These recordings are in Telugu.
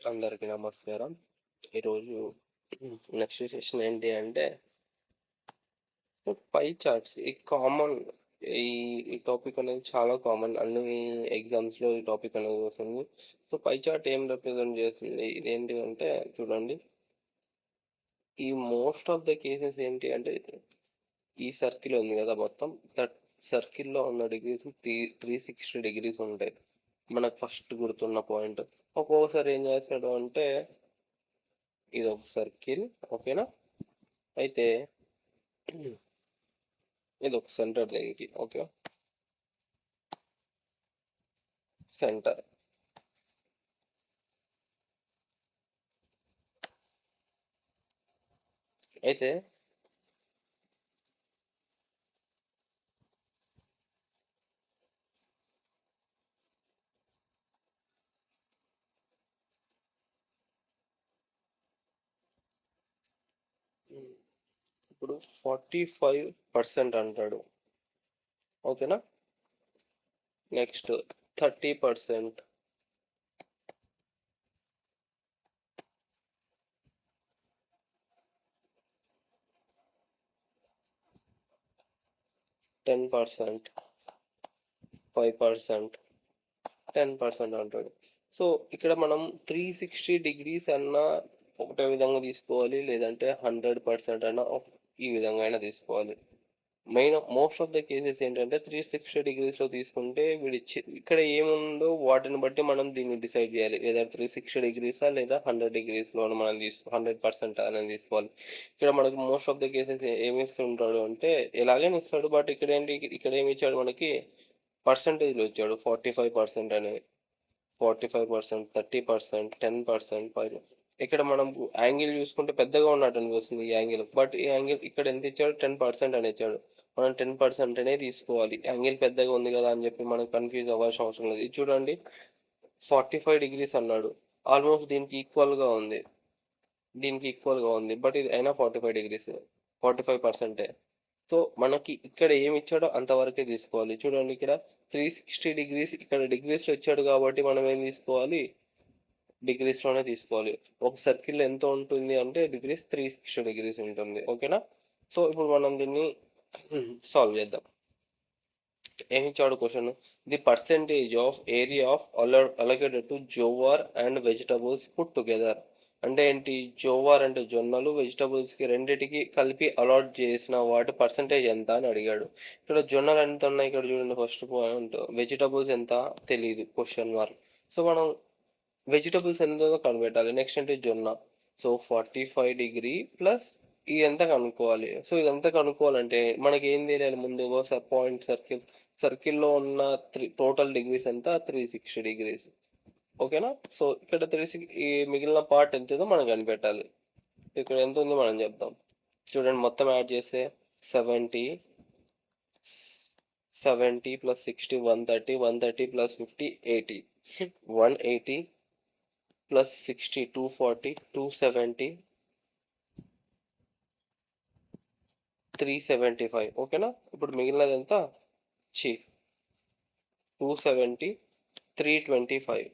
అందరికీ నమస్కారం. ఈరోజు నెక్స్ట్ సెషన్ ఏంటి అంటే పై చార్ట్స్. ఈ ఈ టాపిక్ అనేది చాలా కామన్. అన్ని ఎగ్జామ్స్‌లో ఈ టాపిక్ అనేది వస్తుంది. సో, పై చార్ట్ ఏం రిప్రజెంట్ చేస్తుంది? ఇదేంటి అంటే చూడండి. ఈ మోస్ట్ ఆఫ్ ద కేసెస్ ఏంటి అంటే ఈ సర్కిల్ ఉంది కదా మొత్తం. దట్ సర్కిల్‌లో ఉన్న డిగ్రీస్ 360 డిగ్రీస్ ఉంటాయి. మనకు ఫస్ట్ గుర్తున్న పాయింట్. ఒక్కొక్కసారి ఏం చేస్తాడు అంటే ఇది ఒక సర్కిల్, ఓకేనా? అయితే ఇది ఒక సెంటర్ దీనికి, ఓకే? సెంటర్. అయితే ఇప్పుడు 45% అంటాడు, ఓకేనా? నెక్స్ట్ 30%, 10%, 5%, 10% అంటాడు. సో ఇక్కడ మనం 360 డిగ్రీస్ అన్నా ఒకటే విధంగా తీసుకోవాలి, లేదంటే 100% అన్నా ఈ విధంగా అయినా తీసుకోవాలి. మోస్ట్ ఆఫ్ ద కేసెస్ ఏంటంటే 360 డిగ్రీస్లో తీసుకుంటే ఇక్కడ ఏముందో వాటిని బట్టి మనం దీన్ని డిసైడ్ చేయాలి. లేదా 360 డిగ్రీసా లేదా 100 డిగ్రీస్లో మనం 100% అనేది తీసుకోవాలి. ఇక్కడ మనకు మోస్ట్ ఆఫ్ ద కేసెస్ ఏమి ఇస్తుంటాడు అంటే ఎలాగైనా ఇస్తాడు, బట్ ఇక్కడ ఏమి ఇచ్చాడు మనకి, పర్సంటేజ్లో ఇచ్చాడు. 45% అనేది, 45%, 30%, 10%, 5. ఇక్కడ మనం యాంగిల్ చూసుకుంటే పెద్దగా ఉన్నట్టు అనిపిస్తుంది ఈ యాంగిల్, బట్ ఈ యాంగిల్ ఇక్కడ ఎంత ఇచ్చాడు, 10% అని ఇచ్చాడు. మనం 10% అనే తీసుకోవాలి. యాంగిల్ పెద్దగా ఉంది కదా అని చెప్పి మనం కన్ఫ్యూజ్ అవ్వాల్సిన అవసరం లేదు. ఇది చూడండి, 45 డిగ్రీస్ అన్నాడు. ఆల్మోస్ట్ దీనికి ఈక్వల్గా ఉంది, బట్ ఇది అయినా 45 డిగ్రీస్, 45%. సో మనకి ఇక్కడ ఏమి ఇచ్చాడో అంతవరకే తీసుకోవాలి. చూడండి, ఇక్కడ 360 డిగ్రీస్, ఇక్కడ డిగ్రీస్లో ఇచ్చాడు కాబట్టి మనం ఏం తీసుకోవాలి, డిగ్రీస్లోనే తీసుకోవాలి. ఒక సర్కిల్ ఎంత ఉంటుంది అంటే డిగ్రీస్ 360 డిగ్రీస్ ఉంటుంది, ఓకేనా? సో ఇప్పుడు మనం దీన్ని సాల్వ్ చేద్దాం. ఏమి ఇచ్చాడు question, the percentage of area of allocated to jowar and vegetables put together. అంటే ఏంటి, జోవార్ అంటే జొన్నలు, వెజిటబుల్స్కి రెండిటికి కలిపి అలాట్ చేసిన వాటి పర్సంటేజ్ ఎంత అని అడిగాడు. ఇక్కడ జొన్నలు ఎంత ఉన్నాయి ఇక్కడ చూడండి, ఫస్ట్ పాయింట్. వెజిటబుల్స్ ఎంత తెలియదు, క్వశ్చన్ మార్క్. సో మనం వెజిటబుల్స్ ఎంతో కనిపెట్టాలి. నెక్స్ట్ అంటే జొన్న. సో 45 డిగ్రీ ప్లస్ ఇది ఎంత కనుక్కోవాలి. సో ఇదంతా కనుక్కోవాలంటే మనకి ఏం తెలియాలి, ముందు పాయింట్ సర్కిల్లో ఉన్న టోటల్ డిగ్రీస్ ఎంత, 360 డిగ్రీస్, ఓకేనా? సో ఇక్కడ ఈ మిగిలిన పార్ట్ ఎంతుందో మనం కనిపెట్టాలి. ఇక్కడ ఎంత ఉంది మనం చెప్తాం. చూడండి, మొత్తం యాడ్ చేస్తే 70 ప్లస్ 60 130, 130 ప్లస్ 50 80, 180 ప్లస్ 60 240, 270, 375, ఓకేనా? ఇప్పుడు మిగిలినది ఎంత, 270, 325,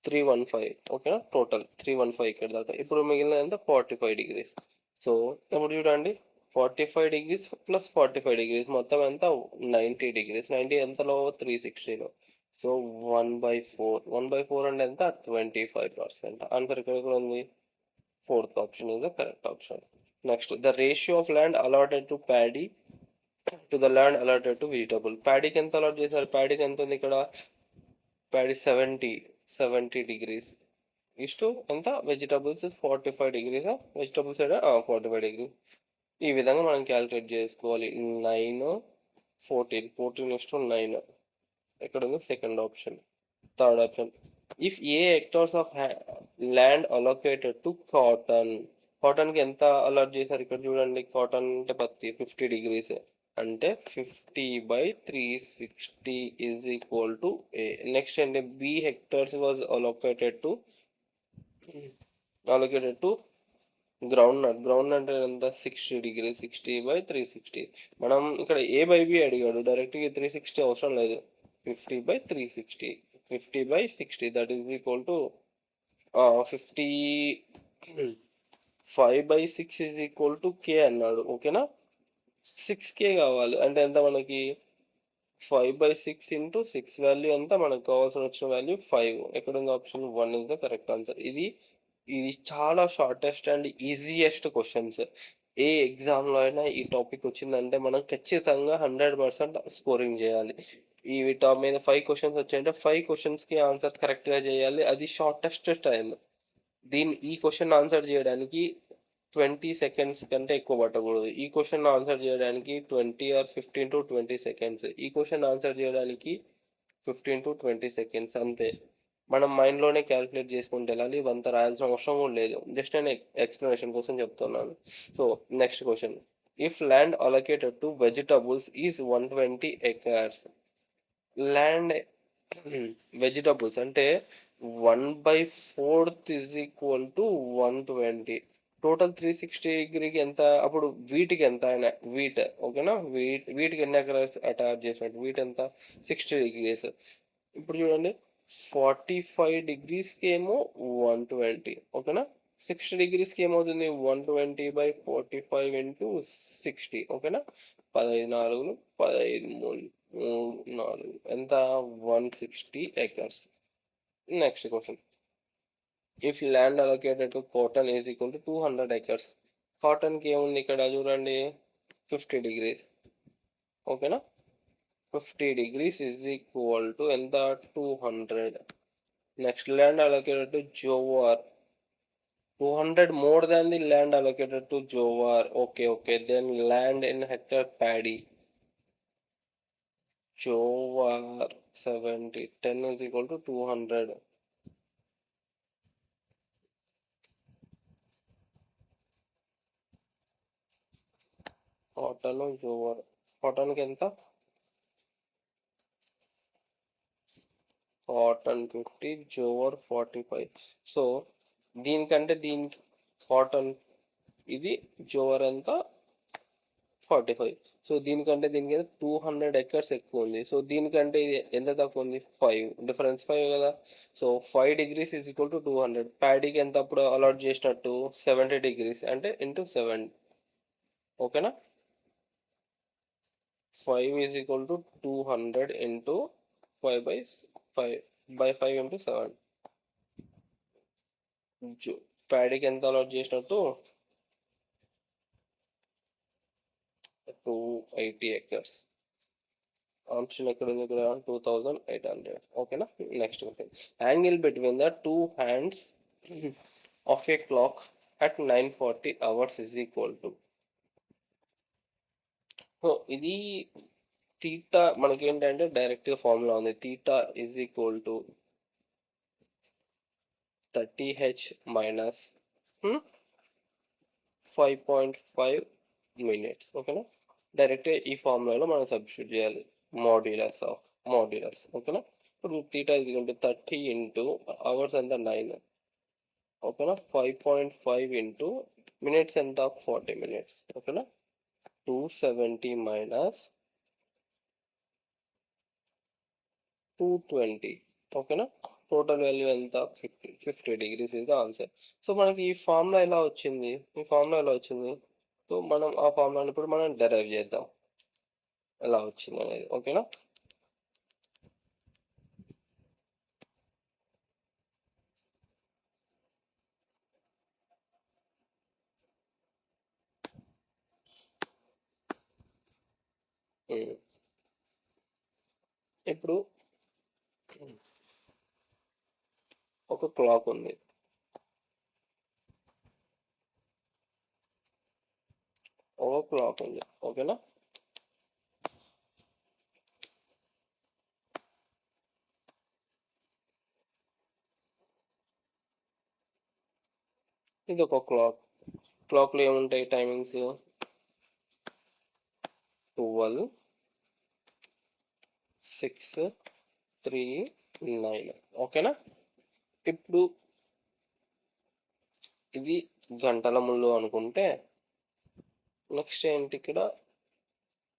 315, ఓకేనా? టోటల్ 315 ఇక్కడ దాకా. ఇప్పుడు మిగిలినది ఎంత, 45 డిగ్రీస్. సో ఇప్పుడు చూడండి, 45 డిగ్రీస్ ప్లస్ 45 డిగ్రీస్ మొత్తం ఎంత, 90 డిగ్రీస్. 90 ఎంతలో, 360లో. సో 1/4 అంటే ఎంత, 25%. ఆన్సర్ ఇక్కడ ఉంది. Fourth option is the correct option. Next, the ratio of land allotted to paddy to the land allotted to vegetable. ప్యాడీకి ఎంత అలాట్ చేశారు, ప్యాడీకి ఎంత ఉంది ఇక్కడ, ప్యాడీ 70 డిగ్రీస్ ఇస్టు ఎంత, వెజిటబుల్స్ 45 డిగ్రీస్, వెజిటబుల్స్ 45 డిగ్రీస్. ఈ విధంగా మనం క్యాలిక్యులేట్ చేసుకోవాలి. 9, 14 9 ఎక్కడ ఉంది, second option. Third option, if a hectares of land allocated to కాటన్కి ఎంత అలాట్ చేశారు ఇక్కడ చూడండి. కాటన్ అంటే పత్తి 50 డిగ్రీస్, అంటే 50/360 is equal to a. Next అంటే b hectares was allocated to groundnut అంటే ఎంత, 60 డిగ్రీస్, 60/360. మనం ఇక్కడ A/B అడిగాడు, డైరెక్ట్గా 360 అవసరం లేదు, 50/360. 50/60 that is equal to 55/6 is equal to K అన్నాడు. ఓకేనా, 6K కావాలి అంటే ఎంత మనకి 5/6 ఇంటూ 6 వాల్యూ ఎంత మనకు కావాల్సిన వచ్చిన వాల్యూ 5. ఎక్కడ ఉంది option 1 is the correct answer. ఇది చాలా షార్టెస్ట్ అండ్ ఈజియెస్ట్ క్వశ్చన్స్. ఏ ఎగ్జామ్లో అయినా ఈ టాపిక్ వచ్చిందంటే మనం ఖచ్చితంగా 100% స్కోరింగ్ చేయాలి. ఈ టాప్ మీద 5 క్వశ్చన్స్ వచ్చాయంటే 5 క్వశ్చన్స్కి ఆన్సర్ కరెక్ట్గా చేయాలి. అది షార్టెస్ట్ టైం. ఈ క్వశ్చన్ ఆన్సర్ చేయడానికి 20 సెకండ్స్ కంటే ఎక్కువ పట్టకూడదు. ఈ క్వశ్చన్ ఆన్సర్ చేయడానికి 20 ఆర్ 15 to 20 సెకండ్స్. ఈ క్వశ్చన్ ఆన్సర్ చేయడానికి 15 to 20 సెకండ్స్ అంతే. మనం మైండ్లోనే క్యాలిక్యులేట్ చేసుకుంటూ వెళ్ళాలి. ఇవంతా రాయాల్సిన అవసరం కూడా లేదు. జస్ట్ నేను ఎక్స్ప్లెనేషన్ కోసం చెప్తున్నాను. So next question, if land allocated to vegetables is 120 acres. Land vegetables అంటే 1/4 ఈజ్ ఈక్వల్ టు 120. టోటల్ 360 ఎంత, అప్పుడు వీటికి ఎంత ఆయన వీట్. ఓకేనా, వీటికి ఎన్ని ఎకరాస్ అటాచ్ చేసినట్టు, వీట్ ఎంత 60 degrees. ఇప్పుడు చూడండి 45 degreesకి ఏమో 120. ఓకేనా, 60 degreesకి ఏమవుతుంది 120/45 ఇంటూ 60. ఓకేనా, 15 4 15 3 4 ఎంత 160 acres. Next question, if land allocated to cotton is equal to 200 acres. కాటన్కి ఏముంది ఇక్కడ చూడండి 50 degrees. ఓకేనా, 50 degrees ఈజ్ ఈక్వల్ టు ఎంత 200. Next land allocated to jowar, 200 more than the land allocated to jowar. Okay, then land in hectare paddy, jowar 70, 10 is equal to 200. Cotton jowar, కాటన్కి ఎంత, కాటన్ 50, జోవర్ 45. సో దీనికంటే దీనికి కాటన్ ఇది జోవర్ ఎంత 45. సో దీనికంటే దీనికి 200 acres ఎక్కువ ఉంది. సో దీనికంటే ఇది ఎంత తక్కువ ఉంది 5, డిఫరెన్స్ 5 కదా. So 5 degrees is equal to 200. ప్యాడీకి ఎంత అప్పుడు అలాట్ చేసినట్టు 70 degrees అంటే ఇంటూ 7. ఓకేనా, 5 is equal to 200 into 5/5 into 7. ప్యాడీకి ఎంత అలాట్ చేసినట్టు 280 acres. ఆప్షన్ ఎక్కడ ఉంది ఇక్కడ 2800. ఓకేనా, next angle between the two hands of a clock at 940 hours is equal to. So ఇది తీటా మనకి ఏంటంటే డైరెక్ట్గా ఫార్ములా ఉంది. Theta is equal to 30h minus 5.5 minutes. ఓకేనా, డైరెక్ట్గా ఈ ఫార్ములాలో మనం సబ్స్టిట్యూట్ చేయాలి మాడ్యులస్. ఓకేనా, ఇప్పుడు తీటా ఇది 30 ఇంటూ అవర్స్ ఎంత 9. ఓకేనా, 5.5 ఇంటూ మినిట్స్ ఎంత 40 minutes. ఓకేనా, 270 minus 220. ఓకేనా, టోటల్ వాల్యూ ఎంత 50 degrees is the answer. So మనకి ఈ ఫార్ములా ఎలా వచ్చింది, సో మనం ఆ ఫార్ములాని ఇప్పుడు మనం డెరైవ్ చేద్దాం ఎలా వచ్చింది అనేది. ఓకేనా, ఇప్పుడు ఒక క్లాక్ ఉంది. ఓకేనా, ఇది ఒక క్లాక్లో ఏముంటాయి టైమింగ్స్ 12, 6, 3, 9. ఓకేనా, ఇప్పుడు ఇది గంటల ముందు అనుకుంటే నెక్స్ట్ ఏంటి ఇక్కడ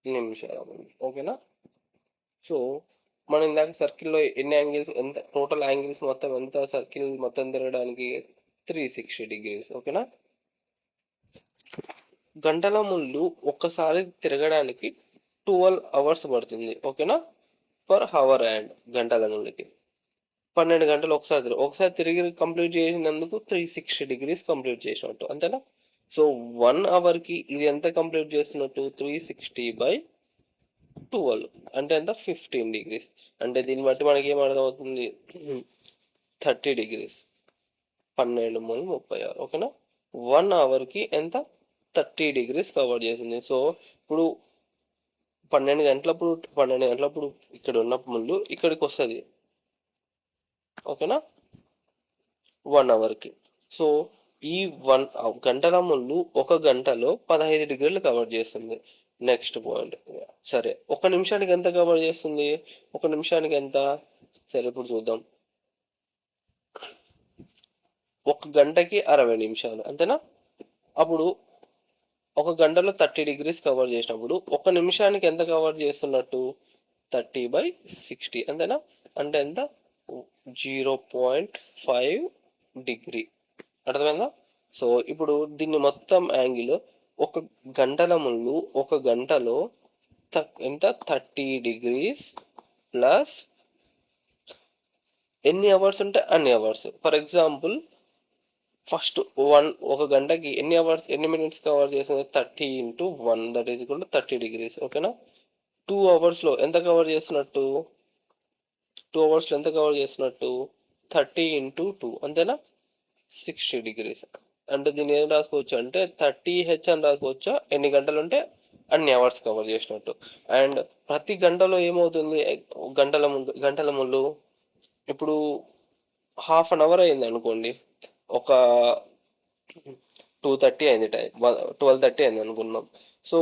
నిమిషాల ముందు. ఓకేనా, సో మనం ఇందాక సర్కిల్‌లో ఎన్ని యాంగిల్స్ ఎంత టోటల్ యాంగిల్స్ మొత్తం ఎంత సర్కిల్ మొత్తం తిరగడానికి 360 డిగ్రీస్. ఓకేనా? గంటల ముందు ఒక్కసారి తిరగడానికి 12 అవర్స్ పడుతుంది. ఓకేనా? పర్ హవర్ అండ్ గంటల నుండికి 12 గంటలు ఒకసారి తిరిగి కంప్లీట్ చేసినందుకు 360 డిగ్రీస్ కంప్లీట్ చేసినట్టు. అంతేనా? సో 1 అవర్కి ఇది ఎంత కంప్లీట్ చేస్తున్నట్టు 360/12 అంటే ఎంత 15 డిగ్రీస్. అంటే దీన్ని బట్టి మనకి ఏం అర్థమవుతుంది 30 డిగ్రీస్ 12 3 36. ఓకేనా? 1 అవర్కి ఎంత 30 డిగ్రీస్ కవర్ చేసింది. సో ఇప్పుడు 12 గంటలప్పుడు ఇక్కడ ఉన్న ముందు ఇక్కడికి వస్తుంది. ఓకేనా? 1 అవర్కి. సో ఈ 1 గంటల ముందు ఒక గంటలో 15 డిగ్రీలు కవర్ చేస్తుంది. Next point. సరే, ఒక నిమిషానికి ఎంత కవర్ చేస్తుంది? ఒక నిమిషానికి ఎంత? సరే ఇప్పుడు చూద్దాం. ఒక గంటకి 60 నిమిషాలు. అంతేనా? అప్పుడు ఒక గంటలో 30 డిగ్రీస్ కవర్ చేసినప్పుడు ఒక నిమిషానికి ఎంత కవర్ చేస్తున్నట్టు 30/60. అంతేనా? అంటే ఎంత 0.5 డిగ్రీ. అర్థమైందా? సో ఇప్పుడు దీన్ని మొత్తం యాంగిల్ ఒక గంటల ముందు ఒక గంటలో ఎంత 30 డిగ్రీస్ ప్లస్ ఎన్ని అవర్స్ ఉంటే అన్ని అవర్స్. ఫర్ ఎగ్జాంపుల్ ఫస్ట్ ఒక గంటకి ఎన్ని మినిట్స్ కవర్ చేస్తుంది 30 × 1 that is equal to 30 degrees. ఓకేనా? 2 అవర్స్లో ఎంత కవర్ చేస్తున్నట్టు 30 × 2 అంతేనా 60 డిగ్రీస్. అంటే దీన్ని ఏం రాసుకోవచ్చు అంటే 30H అని రాసుకోవచ్చా? ఎన్ని గంటలు ఉంటే అన్ని అవర్స్ కవర్ చేసినట్టు. అండ్ ప్రతి గంటలో ఏమవుతుంది గంటల ముందు ఇప్పుడు హాఫ్ అన్ అవర్ అయింది అనుకోండి, ఒక 2:30 అయింది టైం, 12:30 అయింది అనుకున్నాం. సో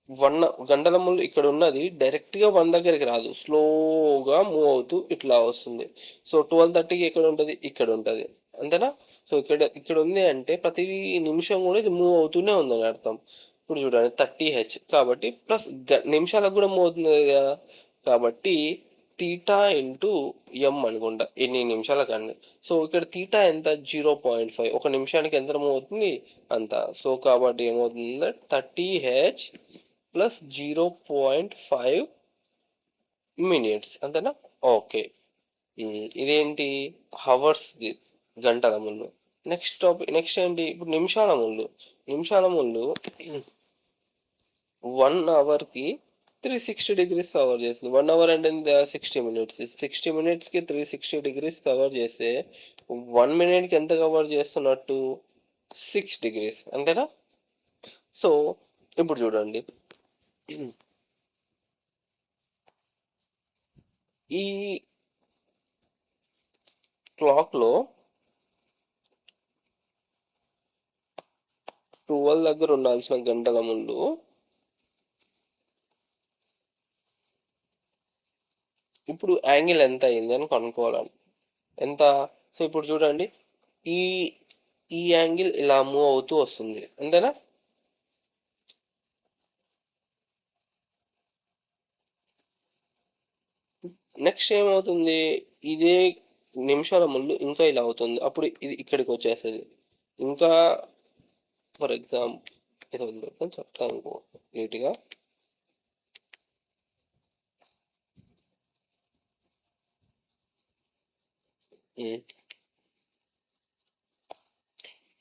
1 గంటల ముందు ఇక్కడ ఉన్నది డైరెక్ట్గా 1 దగ్గరికి రాదు, స్లోగా మూవ్ అవుతూ ఇట్లా వస్తుంది. సో 12:30కి ఎక్కడ ఉంటుంది? ఇక్కడ ఉంటుంది. అంతేనా? సో ఇక్కడ ఉంది అంటే ప్రతి నిమిషం కూడా ఇది మూవ్ అవుతూనే ఉందని అర్థం. ఇప్పుడు చూడండి 30H కాబట్టి ప్లస్ నిమిషాలకు కూడా మూవ్ అవుతుంది కదా, కాబట్టి θ × M అనుకుంటా ఎన్ని నిమిషాల కానీ. సో ఇక్కడ తీటా ఎంత 0.5. ఒక నిమిషానికి ఎంత మూవ్ అవుతుంది అంత. సో కాబట్టి ఏమవుతుంది 30H ప్లస్ 0.5 మినిట్స్. అంతేనా? ఓకే. ఇదేంటి హవర్స్, గంటల ముందు. నెక్స్ట్ ఏంటి ఇప్పుడు నిమిషాల ముందు 1 అవర్కి 360 డిగ్రీస్ కవర్ చేస్తుంది. 1 అవర్ అంటే 60 మినిట్స్. 60 మినిట్స్కి 360 డిగ్రీస్ కవర్ చేస్తే 1 మినిట్కి ఎంత కవర్ చేస్తున్నట్టు 6 డిగ్రీస్. అంతేనా? సో ఇప్పుడు చూడండి, ఈ క్లాక్లో 12 దగ్గర ఉండాల్సిన గంటల ముందు ఇప్పుడు యాంగిల్ ఎంత అయింది అని కనుక్కోవాలి. ఎంత? సో ఇప్పుడు చూడండి, ఈ ఈ యాంగిల్ ఇలా మూవ్ అవుతూ వస్తుంది. అంతేనా? నెక్స్ట్ ఏమవుతుంది, ఇదే నిమిషాల ముందు ఇంకా ఇలా అవుతుంది. అప్పుడు ఇది ఇక్కడికి వచ్చేస్తుంది. ఇంకా ఫర్ ఎగ్జాంపుల్ ఇది చెప్తాను నీట్గా.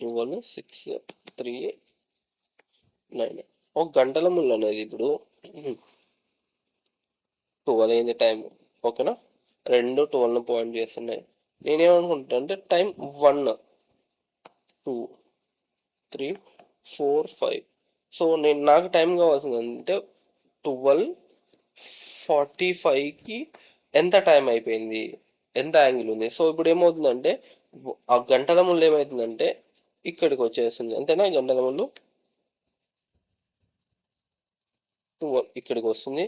ఇవాళ 6 3 9 ఒక గంటల ముందు అనేది ఇప్పుడు 12 అయింది టైం. ఓకేనా? 2 12 పాయింట్ చేస్తున్నాయి. నేనేమనుకుంటా అంటే టైం 1 2 3 4 5. సో నాకు టైం కావాల్సింది అంటే 12:45కి ఎంత టైం అయిపోయింది, ఎంత యాంగిల్ ఉంది. సో ఇప్పుడు ఏమవుతుందంటే ఆ గంటల ముందు ఏమవుతుందంటే ఇక్కడికి వచ్చేస్తుంది. అంతేనా? గంటల ముందు 12 ఇక్కడికి వస్తుంది.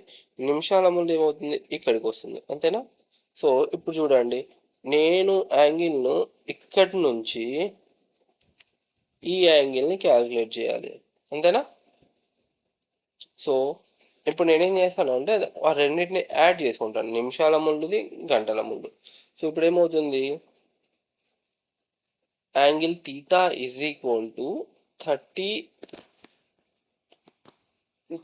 నిమిషాల ముందు ఏమవుతుంది ఇక్కడికి వస్తుంది. అంతేనా? సో ఇప్పుడు చూడండి, నేను యాంగిల్ను ఇక్కడి నుంచి ఈ యాంగిల్ని క్యాలిక్యులేట్ చేయాలి. అంతేనా? సో ఇప్పుడు నేనేం చేస్తాను అంటే ఆ రెండింటిని యాడ్ చేసుకుంటాను, నిమిషాల ముందుది గంటల ముందు. సో ఇప్పుడు ఏమవుతుంది, angle theta is equal to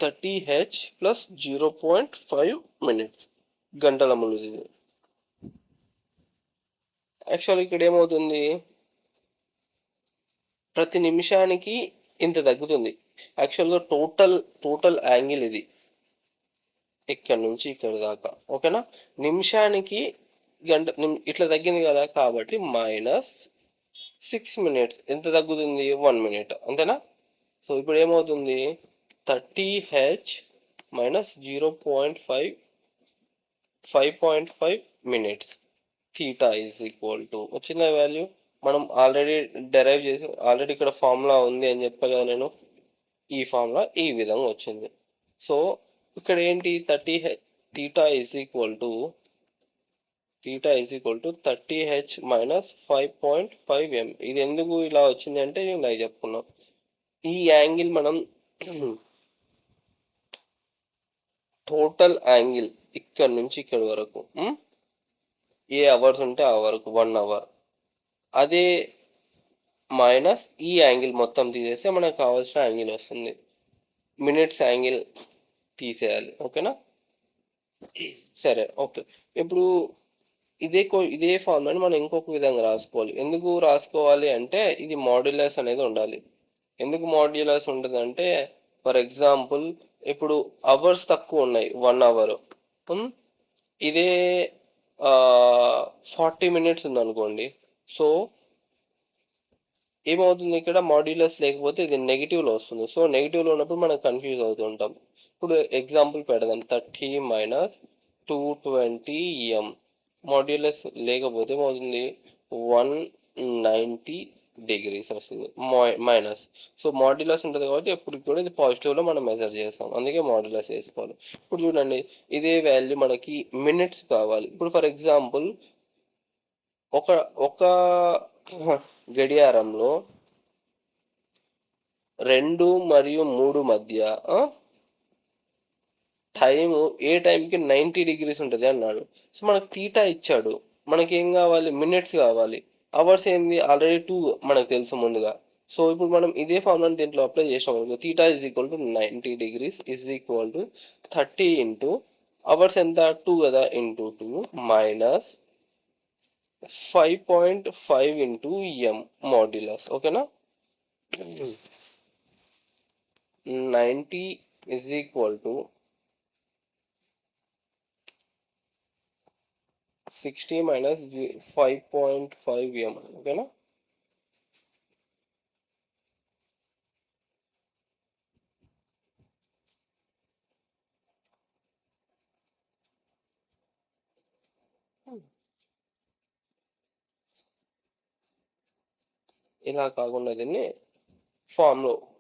30h plus 0.5 minutes గంటల ముందుది. యాక్చువల్ ఇక్కడ ఏమవుతుంది, ప్రతి నిమిషానికి ఇంత తగ్గుతుంది. యాక్చువల్గా టోటల్ యాంగిల్ ఇది ఇక్కడ నుంచి ఇక్కడ దాకా, ఓకేనా. నిమిషానికి ఇట్లా తగ్గింది కదా, కాబట్టి -6 మినిట్స్ ఎంత తగ్గుతుంది, 1 మినిట్, అంతేనా. సో ఇప్పుడు ఏమవుతుంది, 30h minus 5.5 minutes theta is equal to వచ్చిందా వాల్యూ. మనం ఆల్రెడీ డెరైవ్ చేసి ఆల్రెడీ ఇక్కడ ఫార్ములా ఉంది అని చెప్పా కదా నేను, ఈ ఫార్ములా ఈ విధంగా వచ్చింది. సో ఇక్కడ ఏంటి, theta is equal to 30h minus 5.5m. ఇది ఎందుకు ఇలా వచ్చింది అంటే నేను ఇలా చెప్పుకున్నాం, ఈ యాంగిల్ మనం టోటల్ యాంగిల్ ఇక్కడ నుంచి ఇక్కడ వరకు ఏ అవర్స్ ఉంటే ఆ వరకు 1 అవర్, అదే మైనస్ ఈ యాంగిల్ మొత్తం తీసేస్తే మనకు కావాల్సిన యాంగిల్ వస్తుంది. మినిట్స్ యాంగిల్ తీసేయాలి, ఓకేనా. సరే, ఓకే. ఇప్పుడు ఇదే ఫార్ములాని మనం ఇంకొక విధంగా రాసుకోవాలి. ఎందుకు రాసుకోవాలి అంటే ఇది మాడ్యులస్ అనేది ఉండాలి. ఎందుకు మాడ్యులస్ ఉంటుంది అంటే, ఫర్ ఎగ్జాంపుల్ ఇప్పుడు అవర్స్ తక్కువ ఉన్నాయి, 1 అవర్, ఇదే 40 మినిట్స్ ఉందనుకోండి. సో ఏమవుతుంది, ఇక్కడ మాడ్యులస్ లేకపోతే ఇది నెగిటివ్లో వస్తుంది. సో నెగిటివ్లో ఉన్నప్పుడు మనం కన్ఫ్యూజ్ అవుతుంటాం. ఇప్పుడు ఎగ్జాంపుల్ పెడదాం, 30 మైనస్ 220m. మాడ్యులస్ లేకపోతే ఏమవుతుంది, 190 డిగ్రీస్ వస్తుంది మైనస్. సో మాడ్యులస్ ఉంటుంది కాబట్టి ఎప్పుడు కూడా ఇది పాజిటివ్లో మనం మెజర్ చేస్తాం, అందుకే మాడ్యులస్ వేసుకోవాలి. ఇప్పుడు చూడండి, ఇదే వాల్యూ మనకి మినిట్స్ కావాలి. ఇప్పుడు ఫర్ ఎగ్జాంపుల్ ఒక గడియారంలో 2 మరియు 3 మధ్య టైము ఏ టైంకి 90 డిగ్రీస్ ఉంటుంది అన్నాడు. సో మనకు థీటా ఇచ్చాడు, మనకి ఏం కావాలి, మినిట్స్ కావాలి. అవర్స్ ఏంది, ఆల్రెడీ 2 మనకు తెలుసు ముందుగా. సో ఇప్పుడు మనం ఇదే ఫార్ములాని దీంట్లో అప్లై చేసాం, theta is equal to 90 degrees is equal to 30 into hours ఎంత 2 కదా, into 2 minus 5.5 into m modulus, ఓకేనా. 90 is equal to 60 minus 5.5m, ఓకేనా. ఇలా కాకుండా దీన్ని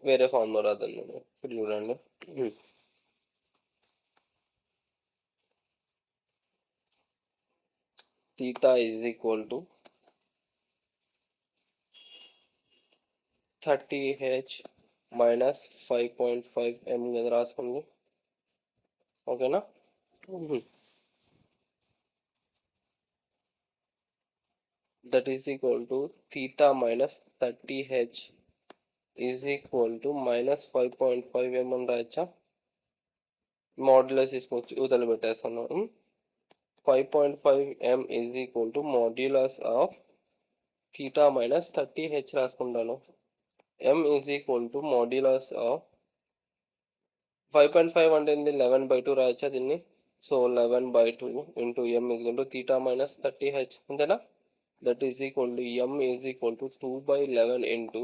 వేరే ఫామ్లో రాద్దాం నేను. ఇప్పుడు చూడండి, theta is equal to 30h minus 5.5m కదా రాసుకుంది, ఓకేనా. That is equal to theta minus 30h is equal to minus 5.5m అని రాయచ్చా. మాడ్యులస్ తీసుకోవచ్చు, ఊతలు పెట్టేస్తాను. 5.5m is equal to modulus of theta minus 30h రాసుకుంటాను. m is equal to modulus of 5.5 అంటే 11/2 రాయచ్చా దీన్ని. So 11/2 into m is equal to theta minus 30h, అంతేనా. That is equal to m is equal to 2/11 into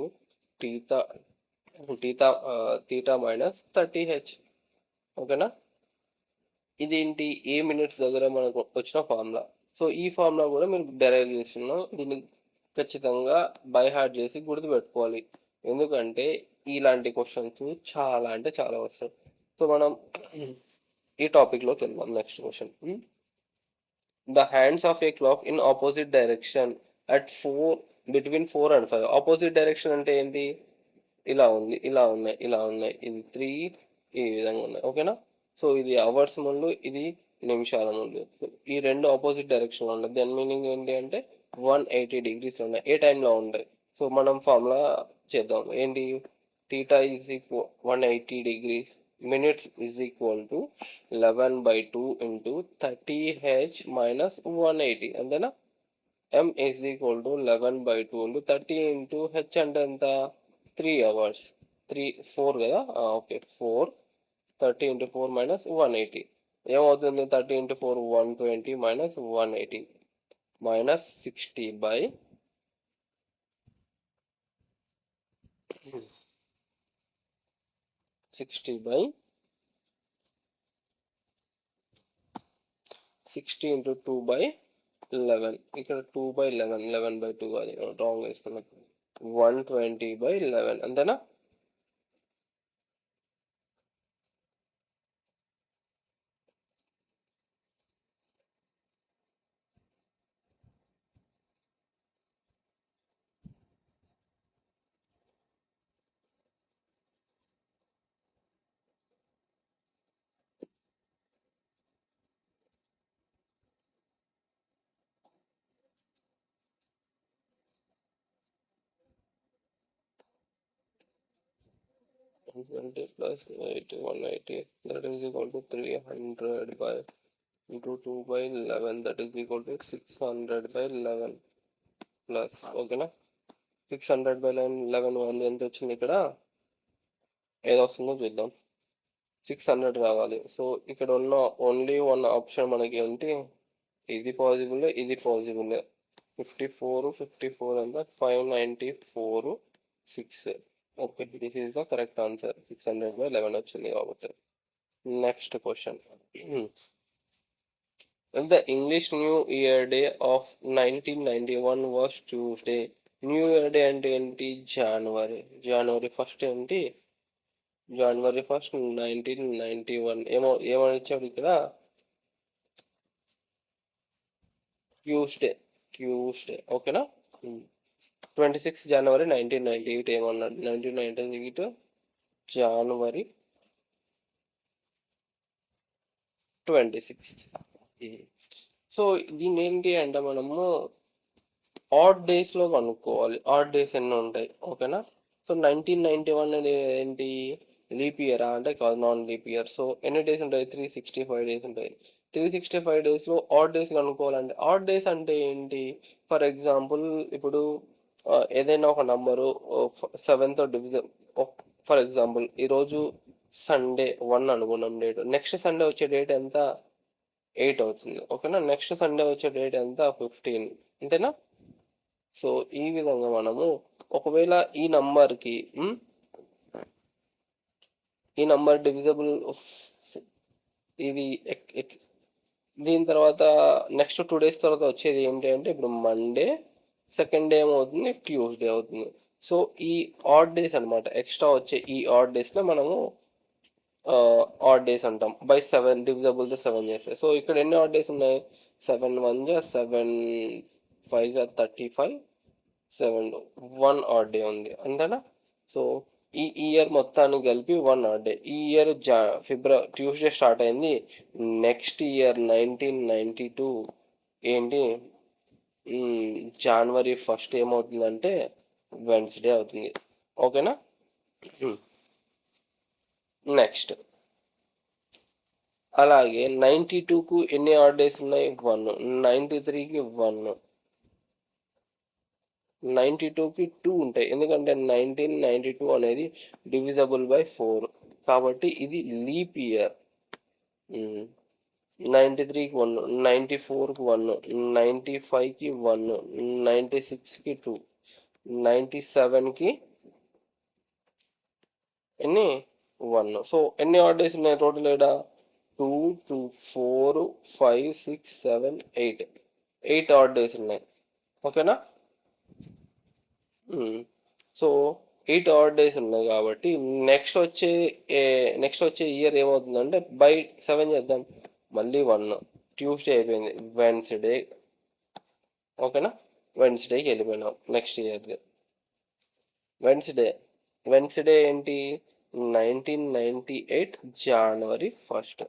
theta minus 30h, ఓకేనా. ఇదేంటి, ఏ మినిట్స్ దగ్గర మనకు వచ్చిన ఫార్ములా. సో ఈ ఫార్ములా కూడా మీరు డెరైవ్ చేస్తున్నా, దీన్ని ఖచ్చితంగా బై హార్ట్ చేసి గుర్తుపెట్టుకోవాలి, ఎందుకంటే ఇలాంటి క్వశ్చన్స్ చాలా అంటే చాలా వస్తాయి. సో మనం ఈ టాపిక్లోకి వెళ్దాం. Next question, the hands of a clock in opposite direction at 4 between 4 and 5. Opposite direction అంటే ఏంటి, ఇలా ఉంది, ఇలా ఉన్నాయి, ఇలా ఉన్నాయి, ఇది 3 ఈ విధంగా ఉన్నాయి, ఓకేనా. సో ఇది అవర్స్ ముందు, ఇది నిమిషాల ముందు. ఈ రెండు ఆపోజిట్ డైరెక్షన్లో ఉన్నాయి. దాని మీనింగ్ ఏంటి అంటే 180 డిగ్రీస్లో ఉన్నాయి. ఏ టైంలో ఉంటాయి? సో మనం ఫార్ములా చేద్దాం. ఏంటి? Theta is equal 180 degrees minutes is equal to 11/2 into 30h minus 180. అంతేనా? m is equal to 11/2 into 30 into h అంటే ఎంత? 3 అవర్స్. 4 కదా? ఓకే, 4. 30 ఇంటూ 4 మైనస్ 180 ఏమవుతుంది? 30 into 4 120 minus 180 minus 60 by 60 into 2/11. ఇక్కడ 2/11, 11/2 అది రాంగ్ వేసుకున్నాం. 120/11 అంతేనా? +80 180 that is equal to 300 by into 2/11 that is equal to 600/11 plus. ఓకేనా? 600/11 ఎంత వచ్చింది? ఇక్కడ ఏదో వస్తుందో చూద్దాం. 600 రావాలి. సో ఇక్కడ ఉన్న ఓన్లీ వన్ ఆప్షన్ మనకి ఏంటి? ఇది పాజిబుల్, ఇది పాజిబుల్. 54 ఎంత? 594 6. Okay, this is the correct answer. 600/11 వచ్చింది కాబట్టి. Next question. When the English New Year Day of 1991 was Tuesday. New year day అంటే ఏంటి? జనవరి 1 ఏంటి? జనవరి 1 1991. ఏమని ఇచ్చాడు ఇక్కడ? ట్యూస్డే. ఓకేనా? 26 జనవరి 1998 ఏమన్నాడు? 1998 జనవరి 26. సో దీని ఏంటి అంటే మనము ఆడ్ డేస్లో కనుక్కోవాలి. ఆడ్ డేస్ ఎన్ని ఉంటాయి? ఓకేనా? సో 1991 అనేది ఏంటి? లీప్ ఇయరా అంటే కాదు, నాన్ లీప్ ఇయర్. సో ఎన్ని డేస్ ఉంటాయి? 365 డేస్ ఉంటాయి. 365 డేస్లో ఆడ్ డేస్ కనుక్కోవాలంటే ఆడ్ డేస్ అంటే ఏంటి? ఫర్ ఎగ్జాంపుల్ ఇప్పుడు ఏదైనా ఒక నంబరు 7తో డివిజన్. ఫర్ ఎగ్జాంపుల్ ఈరోజు సండే 1 అనుకున్నాం డేట్. నెక్స్ట్ సండే వచ్చే డేట్ ఎంత? 8 అవుతుంది. ఓకేనా? నెక్స్ట్ సండే వచ్చే డేట్ ఎంత? 15. అంతేనా? సో ఈ విధంగా మనము ఒకవేళ ఈ నంబర్ డివిజబుల్ ఇది దీని తర్వాత నెక్స్ట్ 2 days తర్వాత వచ్చేది ఏంటి అంటే ఇప్పుడు మండే, సెకండ్ డే ఏమవుతుంది? ట్యూస్డే అవుతుంది. సో ఈ ఆడ్ డేస్ అనమాట. ఎక్స్ట్రా వచ్చే ఈ ఆడ్ డేస్లో మనము ఆడ్ డేస్ అంటాం. బై 7 డివిజబుల్తో 7 చేస్తే. సో ఇక్కడ ఎన్ని ఆడ్ డేస్ ఉన్నాయి? 7 1 7 5 35 7 1 ఆడ్ డే ఉంది. అంతేనా? సో ఈ ఇయర్ మొత్తాన్ని కలిపి 1 ఆడ్ డే. ఈ ఇయర్ ట్యూస్డే స్టార్ట్ అయింది. నెక్స్ట్ ఇయర్ 1992 ఏంటి? జనవరి 1 ఏమవుతుందంటే వెన్స్డే అవుతుంది. ఓకేనా? నెక్స్ట్ అలాగే 92కు ఎన్ని ఆడ్ డేస్ ఉన్నాయి? 1. 93కి 1. 92కి 2 ఉంటాయి. ఎందుకంటే 1992 అనేది డివిజబుల్ బై 4 కాబట్టి ఇది లీప్ ఇయర్. 93కి 1, 94కి 1, 95కి 1, 96కి 2, 97కి ఎన్ని? 1. సో ఎన్ని ఆడ్ డేస్ ఉన్నాయి టోటల్? ఇక్కడ 2 2 4 5 6 7 8 ఆడ్ డేస్ ఉన్నాయి. ఓకేనా? సో 8 ఆడ్ డేస్ ఉన్నాయి కాబట్టి నెక్స్ట్ వచ్చే ఇయర్ ఏమవుతుందంటే బై 7 చేద్దాం. మళ్ళీ 1. ట్యూస్డే అయిపోయింది. వెన్స్డే. ఓకేనా? వెన్స్డేకి వెళ్ళిపోయినాం నెక్స్ట్ ఇయర్ది. వెన్స్డే ఏంటి? 1998 జనవరి 1.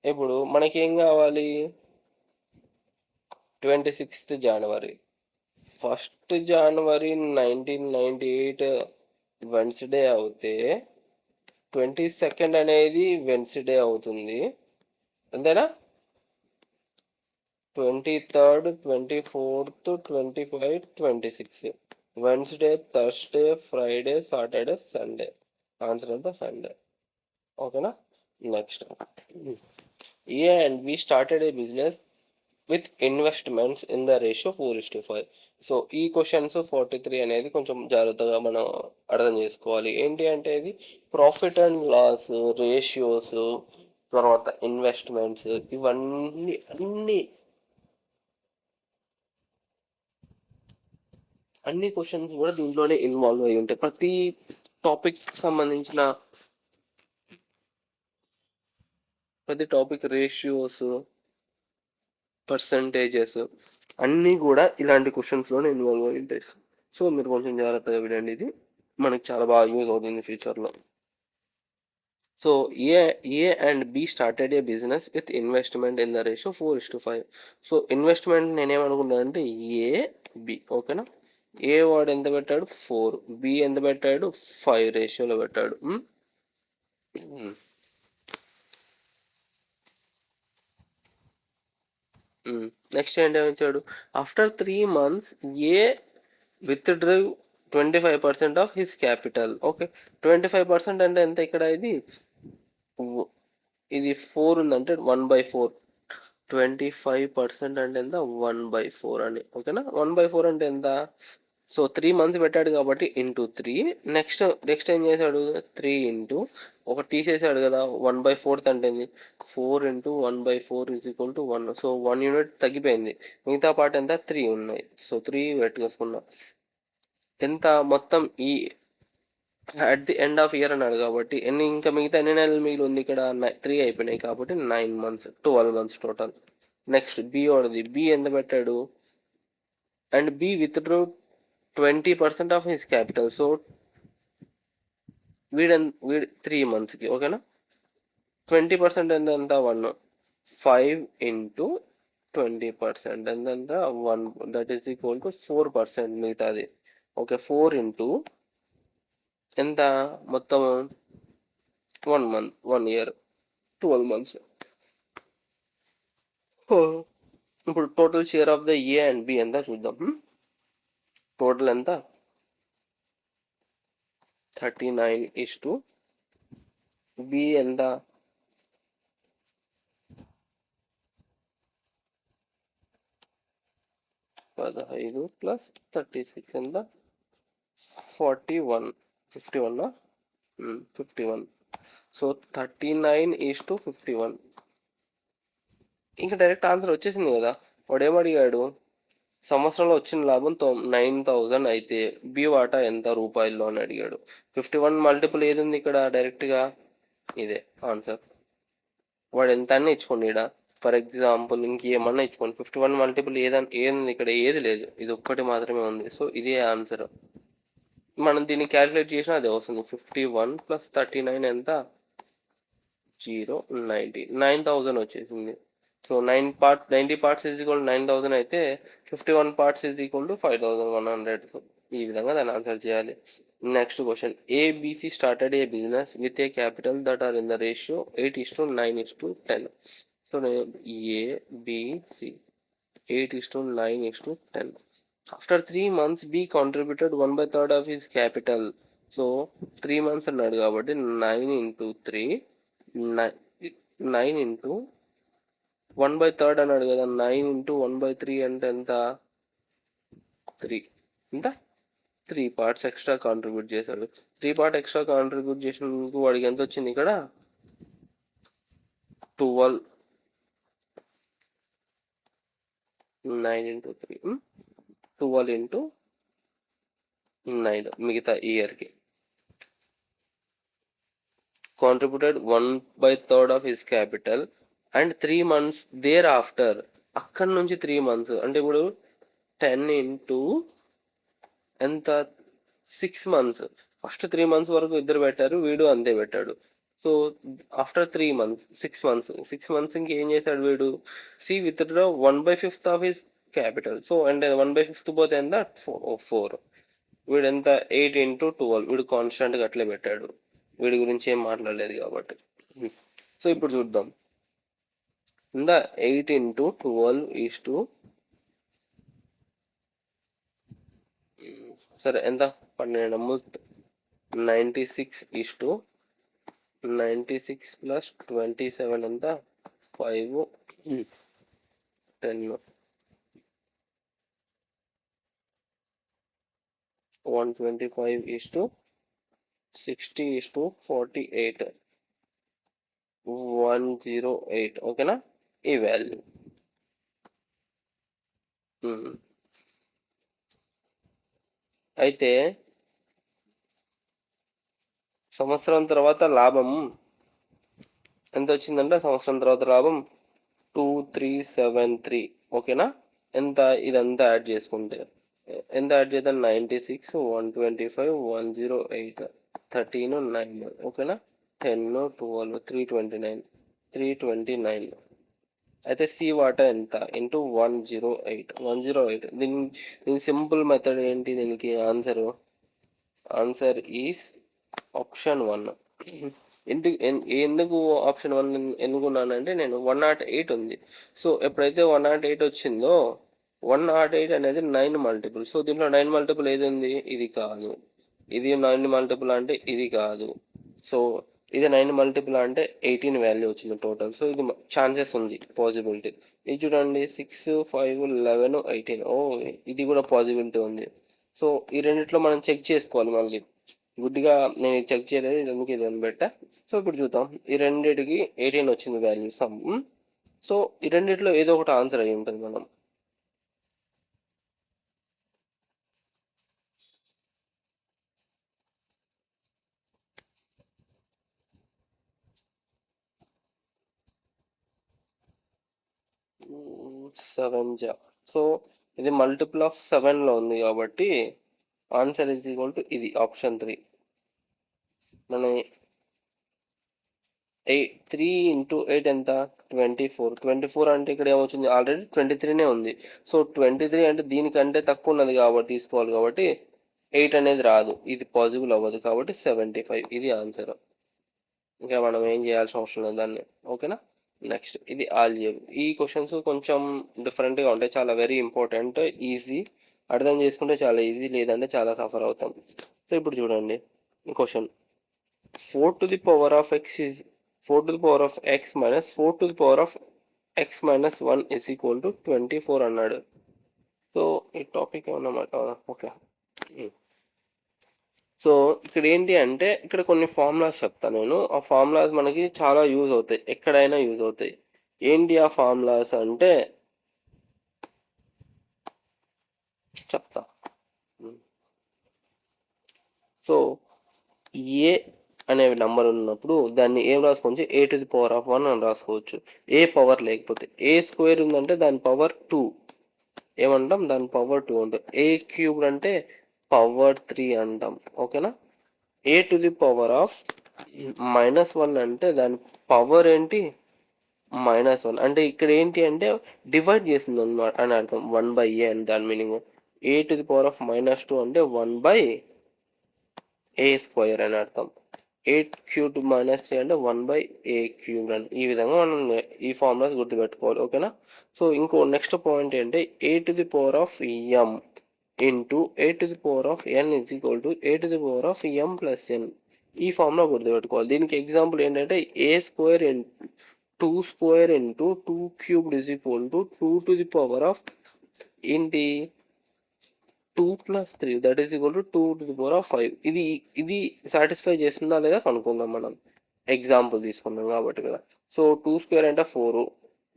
ఇప్పుడు మనకేం కావాలి? 26th జనవరి. 1st జనవరి 1998 వెన్స్డే అవుతే 22nd అనేది వెన్స్డే అవుతుంది, అంతేనా? 23rd, 24th, 25, 26 Wednesday, Thursday, Friday, Saturday, Sunday. Answer అంతా సండే. ఓకేనా? Next, A and B started a business with investments in the ratio 4:5. So ఈ క్వశ్చన్స్ 43 అనేది కొంచెం జాగ్రత్తగా మనం అర్థం చేసుకోవాలి. ఏంటి అంటే ఇది ప్రాఫిట్ అండ్ లాస్ రేషియోస్, తర్వాత ఇన్వెస్ట్మెంట్స్, ఇవన్నీ అన్ని క్వశ్చన్స్ కూడా దీంట్లోనే ఇన్వాల్వ్ అయి ఉంటాయి. ప్రతి టాపిక్ సంబంధించిన ప్రతి టాపిక్ రేషియోస్, పర్సంటేజెస్ అన్నీ కూడా ఇలాంటి క్వశ్చన్స్లోనే ఇన్వాల్వ్ అయి ఉంటాయి. సో మీరు కొంచెం జాగ్రత్తగా వినండి, ఇది మనకి చాలా బాగా యూజ్ అవుతుంది ఫ్యూచర్లో. So a and B started a business with investment in the ratio 4:5. So investment నేనేమనుకున్నాను అంటే ఏ బి, ఓకేనా? ఏ వాడు ఎంత పెట్టాడు? 4. బి ఎంత పెట్టాడు? 5 రేషియోలో పెట్టాడు. నెక్స్ట్ ఏంటి ఇచ్చాడు? After 3 months a withdrew 25% of his capital. Okay, 25% అంటే ఎంత ఇక్కడ? ఇది 4 ఉందంటే 1/4. 25% అంటే ఎంత? 1/4 అని. ఓకేనా? 1/4 అంటే ఎంత? సో 3 months పెట్టాడు కాబట్టి ఇంటూ 3. నెక్స్ట్ ఏం చేశాడు? 3 ఇంటూ ఒకటి తీసేసాడు కదా, 1/4 అంటే 4 into 1/4 is equal to 1. So 1 unit తగ్గిపోయింది, మిగతా పార్ట్ ఎంత? 3 ఉన్నాయి. సో 3 పెట్టుకొసుకున్నా. ఎంత మొత్తం ఈ at the end of year అన్నాడు కాబట్టి ఇంకా మిగతా ఎన్ని నెలలు మిగిలి ఉంది ఇక్కడ? 3 అయిపోయినాయి కాబట్టి 9 months, 12 months total. Next b వాడిది. బి ఎంత పెట్టాడు? And b withdrew 20% of his capital. So వీడు 3 monthsకి. ఓకేనా? 20% ఎంత? 1. 5 ఇంటూ 20% ఎంత? 1. దట్ ఈస్ ఈక్వల్ టు 4% మిగతాది. ఓకే, 4 ఇంటూ ఎంత మొత్తం? 1 month, 1 year, 12 months. ఇప్పుడు total share of the A and B ఎంత చూద్దాం. టోటల్ ఎంత? 39 బి ఎంత? 15 ప్లస్ 36 ఎంత? 41. 51. 51. సో 39:51. ఇంకా డైరెక్ట్ ఆన్సర్ వచ్చేసింది కదా. వాడు ఏమడిగాడు? సంవత్సరంలో వచ్చిన లాభం 9,000 అయితే బి వాటా ఎంత రూపాయల్లో అని అడిగాడు. 51 మల్టిపుల్ ఏది ఉంది ఇక్కడ? డైరెక్ట్గా ఇదే ఆన్సర్. వాడు ఎంత అన్నీ ఇచ్చుకోండి ఇక్కడ. ఫర్ ఎగ్జాంపుల్ ఇంకేమన్నా ఇచ్చుకోండి. 51 మల్టిపుల్ ఏది ఇక్కడ? ఏది లేదు, ఇది ఒక్కటి మాత్రమే ఉంది. సో ఇదే ఆన్సర్. మనం దీన్ని క్యాలిక్యులేట్ చేసినా అదే వస్తుంది. 51 ప్లస్ 39 ఎంత? 0. 9,000 వచ్చేసింది. సో 90 parts ఈజ్ ఈక్వల్ 9,000 అయితే 51 parts is equal to 5,100. So ఈ విధంగా దాన్ని ఆన్సర్ చేయాలి. Next question, A B C started a business with a capital that are in the ratio 8:9:10. So A B C 8:9:10. After 3 months B contributed 1/3 of his capital. So 3 months అన్నాడు కాబట్టి 9 ఇంటూ 3, 9 ఇంటూ 1/3 అన్నాడు కదా, 9 ఇంటూ 1/3 అంటే ఎంత? 3. ఎంత? 3 parts ఎక్స్ట్రా కాంట్రిబ్యూట్ చేశాడు. 3 part ఎక్స్ట్రా కాంట్రిబ్యూట్ చేసినందుకు వాడికి ఎంత వచ్చింది ఇక్కడ? 12. 9 ఇంటూ 3, 12 ఇంటూ 9 మిగతా ఇయర్కి. Contributed 1/3 of his capital and 3 months thereafter. అక్కడి నుంచి 3 months అంటే ఇప్పుడు 10 ఇంటూ ఎంత? 6 months. ఫస్ట్ 3 months వరకు ఇద్దరు పెట్టారు, వీడు అంతే పెట్టాడు. సో ఆఫ్టర్ 3 months 6 months ఇంకేం చేశాడు వీడు, withdraw 1/5 of his capital. So అంటే 1/5 పోతే ఎంత, 4. వీడు ఎంత, 8 into 12. వీడు కాన్స్టెంట్గా అట్లే పెట్టాడు, వీడి గురించి ఏం మాట్లాడలేదు కాబట్టి. సో ఇప్పుడు చూద్దాం, ఇందా 8 into 12 ఈస్ టు, సరే ఎంత, 12 96 ఈస్ టు 96 ప్లస్ 27 ఎంత, 5 10 125 ఈస్ టు 60 ఈస్ టు 48 108. ఓకేనా ఈ వాల్యూ. అయితే సంవత్సరం తర్వాత లాభం ఎంత వచ్చిందంటే, సంవత్సరం తర్వాత లాభం 2373. ఓకేనా, ఎంత ఇదంతా యాడ్ చేసుకుంటే ఎంత యాడ్ చేద్దాం, 96 125 108 13 9. ఓకేనా, 10 12 329. అయితే సి వాటా ఎంత ఇంటూ 108. దీని సింపుల్ మెథడ్ ఏంటి, దీనికి ఆన్సర్ ఈస్ ఆప్షన్ 1. ఎందుకు ఆప్షన్ 1 ఎన్నుకున్నానంటే, నేను 108 ఉంది. సో ఎప్పుడైతే 108 వచ్చిందో, 108 అనేది 9 మల్టిపుల్. సో దీంట్లో 9 మల్టిపుల్ ఏది ఉంది, ఇది కాదు. ఇది 9 మల్టిపుల్ అంటే ఇది కాదు. సో ఇది 9 మల్టిపుల్ అంటే 18 వాల్యూ వచ్చింది టోటల్. సో ఇది ఛాన్సెస్ ఉంది, పాసిబిలిటీ. ఇది చూడండి, 6 5 11 18. ఇది కూడా పాసిబిలిటీ ఉంది. సో ఈ రెండిట్లో మనం చెక్ చేసుకోవాలి మళ్ళీ. గుడ్డిగా నేను ఇది చెక్ చేయలేదు, ఇది ఎందుకు ఇది అని పెట్టా. సో ఇప్పుడు చూద్దాం, ఈ రెండిటికి 18 వచ్చింది వాల్యూ సమ్. సో ఈ రెండిట్లో ఏదో ఒకటి ఆన్సర్ అయి ఉంటుంది. మనం సెవెన్ జా. సో ఇది మల్టిపుల్ ఆఫ్ 7లో ఉంది కాబట్టి ఆన్సర్ ఈజ్ ఈక్వల్ టు ఇది ఆప్షన్ 3. మన 3 into 8 ఎంత, 24 అంటే ఇక్కడ ఏమొచ్చింది, ఆల్రెడీ 23నే ఉంది. సో 23 అంటే దీనికంటే తక్కువ ఉన్నది కాబట్టి తీసుకోవాలి, కాబట్టి 8 అనేది రాదు, ఇది పాసిబుల్ అవ్వదు, కాబట్టి 75 ఇది ఆన్సర్. ఇంకా మనం ఏం చేయాల్సిన అవసరం లేదు దాన్ని. ఓకేనా, నెక్స్ట్ ఇది ఆల్జీబ్రా. ఈ క్వశ్చన్స్ కొంచెం డిఫరెంట్గా ఉంటాయి, చాలా వెరీ ఇంపార్టెంట్, ఈజీ. అర్థం చేసుకుంటే చాలా ఈజీ, లేదంటే చాలా సఫర్ అవుతాం. సో ఇప్పుడు చూడండి question, 4 to the power of x is 4 to the power of x minus 4 to the power of x minus 1 is equal to 24 అన్నాడు. సో ఈ టాపిక్ ఏమన్నమాట. ఓకే, సో ఇక్కడ ఏంటి అంటే, ఇక్కడ కొన్ని ఫార్ములాస్ చెప్తాను నేను. ఆ ఫార్ములాస్ మనకి చాలా యూజ్ అవుతాయి, ఎక్కడైనా యూజ్ అవుతాయి. ఏంటి ఆ ఫార్ములాస్ అంటే చెప్తా. సో ఏ అనే నెంబర్ ఉన్నప్పుడు దాన్ని ఏం రాసుకోవచ్చు, a to the power of 1 అని రాసుకోవచ్చు. ఏ పవర్ లేకపోతే, ఏ స్క్వేర్ ఉందంటే దాని పవర్ 2 ఏమంటాం, దాని పవర్ 2 అంటాం. ఏ క్యూబ్ అంటే పవర్ 3 అంటాం. ఓకేనా, a to the power of -1 అంటే దాని పవర్ ఏంటి, -1. అంటే ఇక్కడ ఏంటి అంటే డివైడ్ చేస్తుంది అన్నమాట అని అర్థం, 1/a అని దాని meaning. a to the power of -2 అంటే 1/a² అని అర్థం. 8 cubed -3 అంటే 1/a³ అని. ఈ విధంగా మనం ఈ ఫార్ములాస్ గుర్తుపెట్టుకోవాలి. ఓకేనా, సో ఇంకో నెక్స్ట్ పాయింట్ ఏంటంటే, a to the power of m into a to the power of n is equal to a to the power of m plus n. ఈ ఫార్ములా గుర్తుపెట్టుకోవాలి. దీనికి ఎగ్జాంపుల్ ఏంటంటే, a² 2² into 2³ is equal to 2 to the power of ఏంటి 2 + 3 that is equal to 2 to the power of 5. ఇది సాటిస్ఫై చేస్తుందా లేదా కనుక్కుందాం. మనం ఎగ్జాంపుల్ తీసుకుందాం కాబట్టి కదా. సో 2² అంటే 4,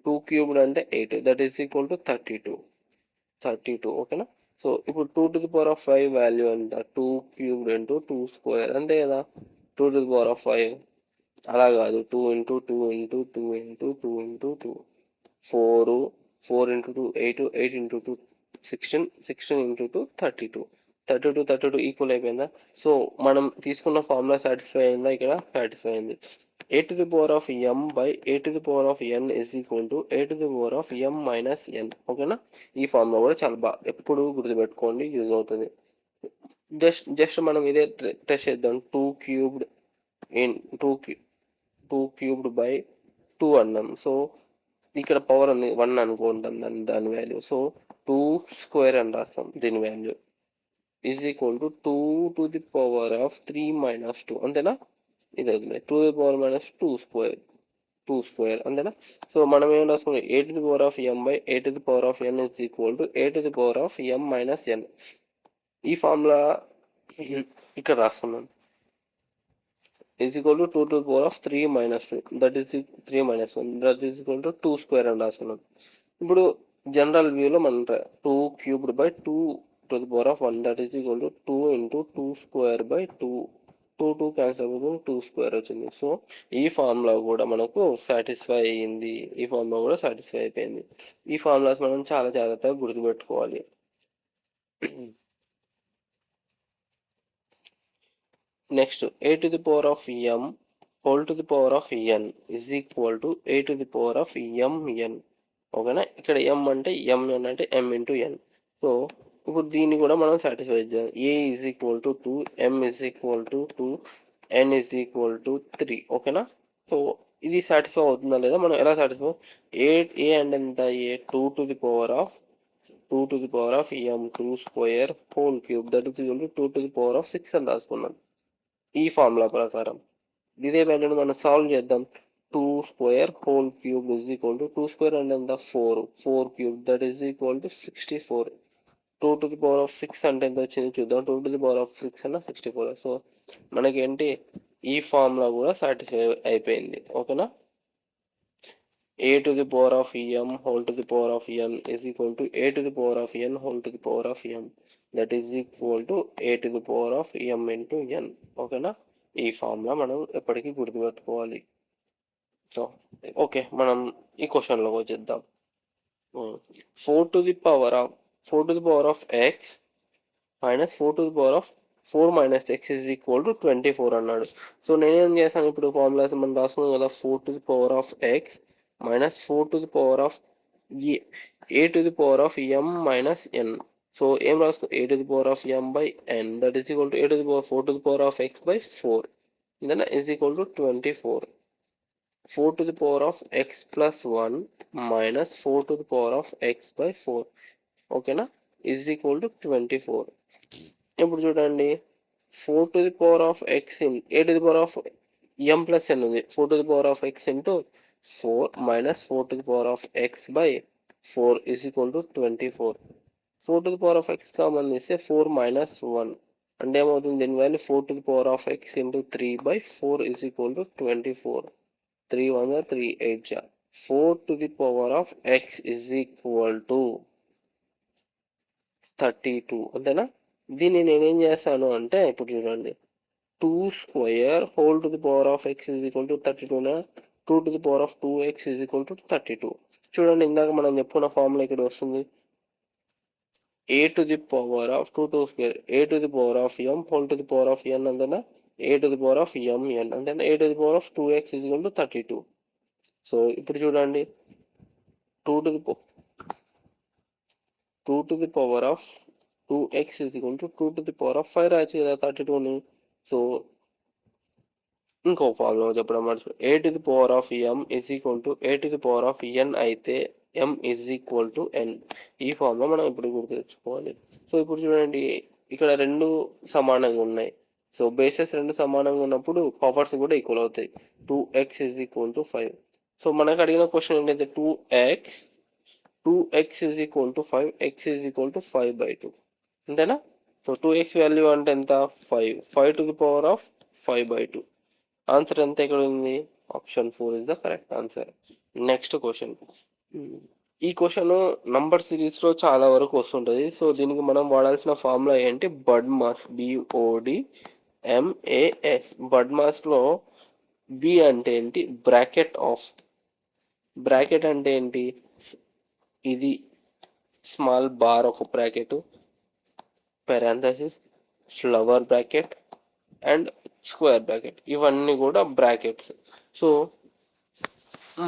2³ అంటే 8, దట్ ఈస్ ఈక్వల్ టు 32. ఓకేనా, సో ఇప్పుడు 2 to the power of 5 value ఎంత, 2³ ఇంటూ 2² అంతే కదా, 2 to the power of 5. అలా కాదు, 2 into 2 into 2 into 2 into 2 4 into 2 8 8 into 2 16 into 2 32. 32 equal అయిపోయిందా? సో మనం తీసుకున్న ఫార్ములా సాటిస్ఫై అయిందా? ఇక్కడ సాటిస్ఫై అయింది. a to the power of m by a to the power of n is equal to a to the power of m minus n. ఓకేనా? ఈ ఫార్ములా కూడా చాలా బాగా ఎప్పుడు గుర్తుపెట్టుకోండి, యూజ్ అవుతుంది. జస్ట్ మనం ఇదే టెస్ట్ చేద్దాం. 2 క్యూబ్డ్ ఇన్ 2 క్యూబ్డ్ బై 2 అన్నాం. సో ఇక్కడ పవర్ ఉంది 1 అనుకుంటాం దాని వాల్యూ. సో 2 స్క్వేర్ అని రాస్తాం దీని value is equal to 2 to the power of 3 minus 2. అంతేనా? ఇది అవుతుంది 2 to the power minus 2 square అంతేనా? సో మనం ఏం రాసుకున్నాం? a to the power of m by a to the power of n is equal to a to the power of m minus n. ఈ ఫార్ములా ఇక్కడ రాసుకున్నాం. is equal to 2 to the power of 3 minus 2, that is 3 minus 1, that is equal to 2 square అని రాసుకున్నాం. ఇప్పుడు జనరల్ వ్యూలో మనం 2 cubed by 2 to the power of 1, that is equal to 2 into 2 square by 2 cancel అయిపోతుంది, 2 స్క్వేర్ వచ్చింది. సో ఈ ఫార్ములా కూడా మనకు సాటిస్ఫై అయ్యింది. ఈ ఫార్ములా కూడా సాటిస్ఫై అయిపోయింది. ఈ ఫార్ములాస్ మనం చాలా జాగ్రత్తగా గుర్తుపెట్టుకోవాలి. Next a to the power of m whole to the power of n is equal to a to the power of mn. ఓకేనా? ఇక్కడ m అంటే mn అంటే m ఇంటూ n. సో ఇప్పుడు దీన్ని కూడా మనం సాటిస్ఫై చేద్దాం. a is equal to 2, m is equal to 2, n is equal to 3. ఓకేనా? సో ఇది సాటిస్ఫై అవుతుందా లేదా? మనం ఎలా సాటిస్ఫై? a అంటే ఎంత? a 2 to the power of m2 square whole cube, that is equal to 2 to the power of 6 అని రాసుకున్నాం. ఈ ఫార్ములా ప్రకారం ఇదే వాల్యూని మనం సాల్వ్ చేద్దాం. 2 square whole cube is equal to 2 square అంటే ఎంత? 4 cube, that is equal to 64. 2 to the power of 6 అంటే ఎంత వచ్చింది చూద్దాం. 2 to the power of 6 అన్న 64. సో మనకేంటి ఈ ఫార్ములా కూడా సాటిస్ఫై అయిపోయింది. ఓకేనా? a to the power of m whole to the power of n is equal to a to the power of n whole to the power of m, that is equal to a to the power of m into n. ఓకేనా? ఈ ఫార్ములా మనం ఎప్పటికీ గుర్తుపెట్టుకోవాలి. సో ఓకే, మనం ఈ క్వశ్చన్లోకి వచ్చేద్దాం. 4 to the power of x minus 4 to the power of 4 minus x is equal to 24 అన్నాడు. సో నేనేం చేస్తాను? ఇప్పుడు ఫార్ములాస్ మనం రాసుకున్నాం కదా. 4 to the power of x minus 4 to the power of a to the power of m minus n. So ఏం రాసుకో? a to the power of m by n, that is equal to a to the power 4 to the power of x by 4, then is equal to 24. 4 to the power of x plus 1 minus 4 to the power of x by 4, ఓకేనా, is equal to 24. ఇప్పుడు చూడండి, 4 to the power of x in a to the power of m plus n ఉంది. 4 to the power of x into 4 minus 4 to the power of x by 4 is equal to 24. 4 to the power of x common తీస్తే 4 minus 1 అంటే ఏమవుతుంది? దీని value 4 to the power of x into 3 by 4 is equal to 24. 3 1 3 8 4 to the power of x is equal to 32. అంతేనా? దీన్ని నేనేం చేస్తాను అంటే, ఇప్పుడు చూడండి, 2 square whole to the power of x is equal to 32నా? 2 to the power of 2x is equal to 32. చూడండి, ఇందాక మనం చెప్పుకున్న ఫార్ములా ఇక్కడ వస్తుంది. a to the power of 2 square a to the power of m whole to the power of n అంతేనా? a to the power of m n అంతేనా? a to the power of 2x is equal to 32. So ఇప్పుడు చూడండి, 2 to the power of 2x is equal to 2 to the power of 5 రాయచ్చు కదా 32ని. సో ఇంకో ఫార్ములా చెప్పడం మర్చిపోయి, a to the power of m is equal to a to the power of n అయితే m is equal to n. ఈ ఫార్ములా మనం ఇప్పుడు గుర్తు తెచ్చుకోవాలి. సో ఇప్పుడు చూడండి, ఇక్కడ రెండు సమానంగా ఉన్నాయి. సో బేసెస్ రెండు సమానంగా ఉన్నప్పుడు పవర్స్ కూడా ఈక్వల్ అవుతాయి. 2x is equal to 5. So మనకు అడిగిన క్వశ్చన్ ఏంటంటే 2x is equal to 5, x is equal to 5/2. అంతేనా? సో 2x వాల్యూ అంటే ఎంత? 5 to the power of 5/2. Answer ఎంత ఇక్కడ ఉంది? Option 4 is the correct answer. Next question. ఈ క్వశ్చన్ నంబర్ సిరీస్లో చాలా వరకు వస్తుంటుంది. సో దీనికి మనం వాడాల్సిన ఫార్ములా ఏంటి? బడ్మాస్, BODMAS. బడ్మాస్లో బి అంటే ఏంటి? Bracket of. బ్రాకెట్ అంటే ఏంటి? ఇది స్మాల్ బార్ ఒక bracket, parenthesis, flower bracket and square bracket, ఇవన్నీ కూడా బ్రాకెట్స్. సో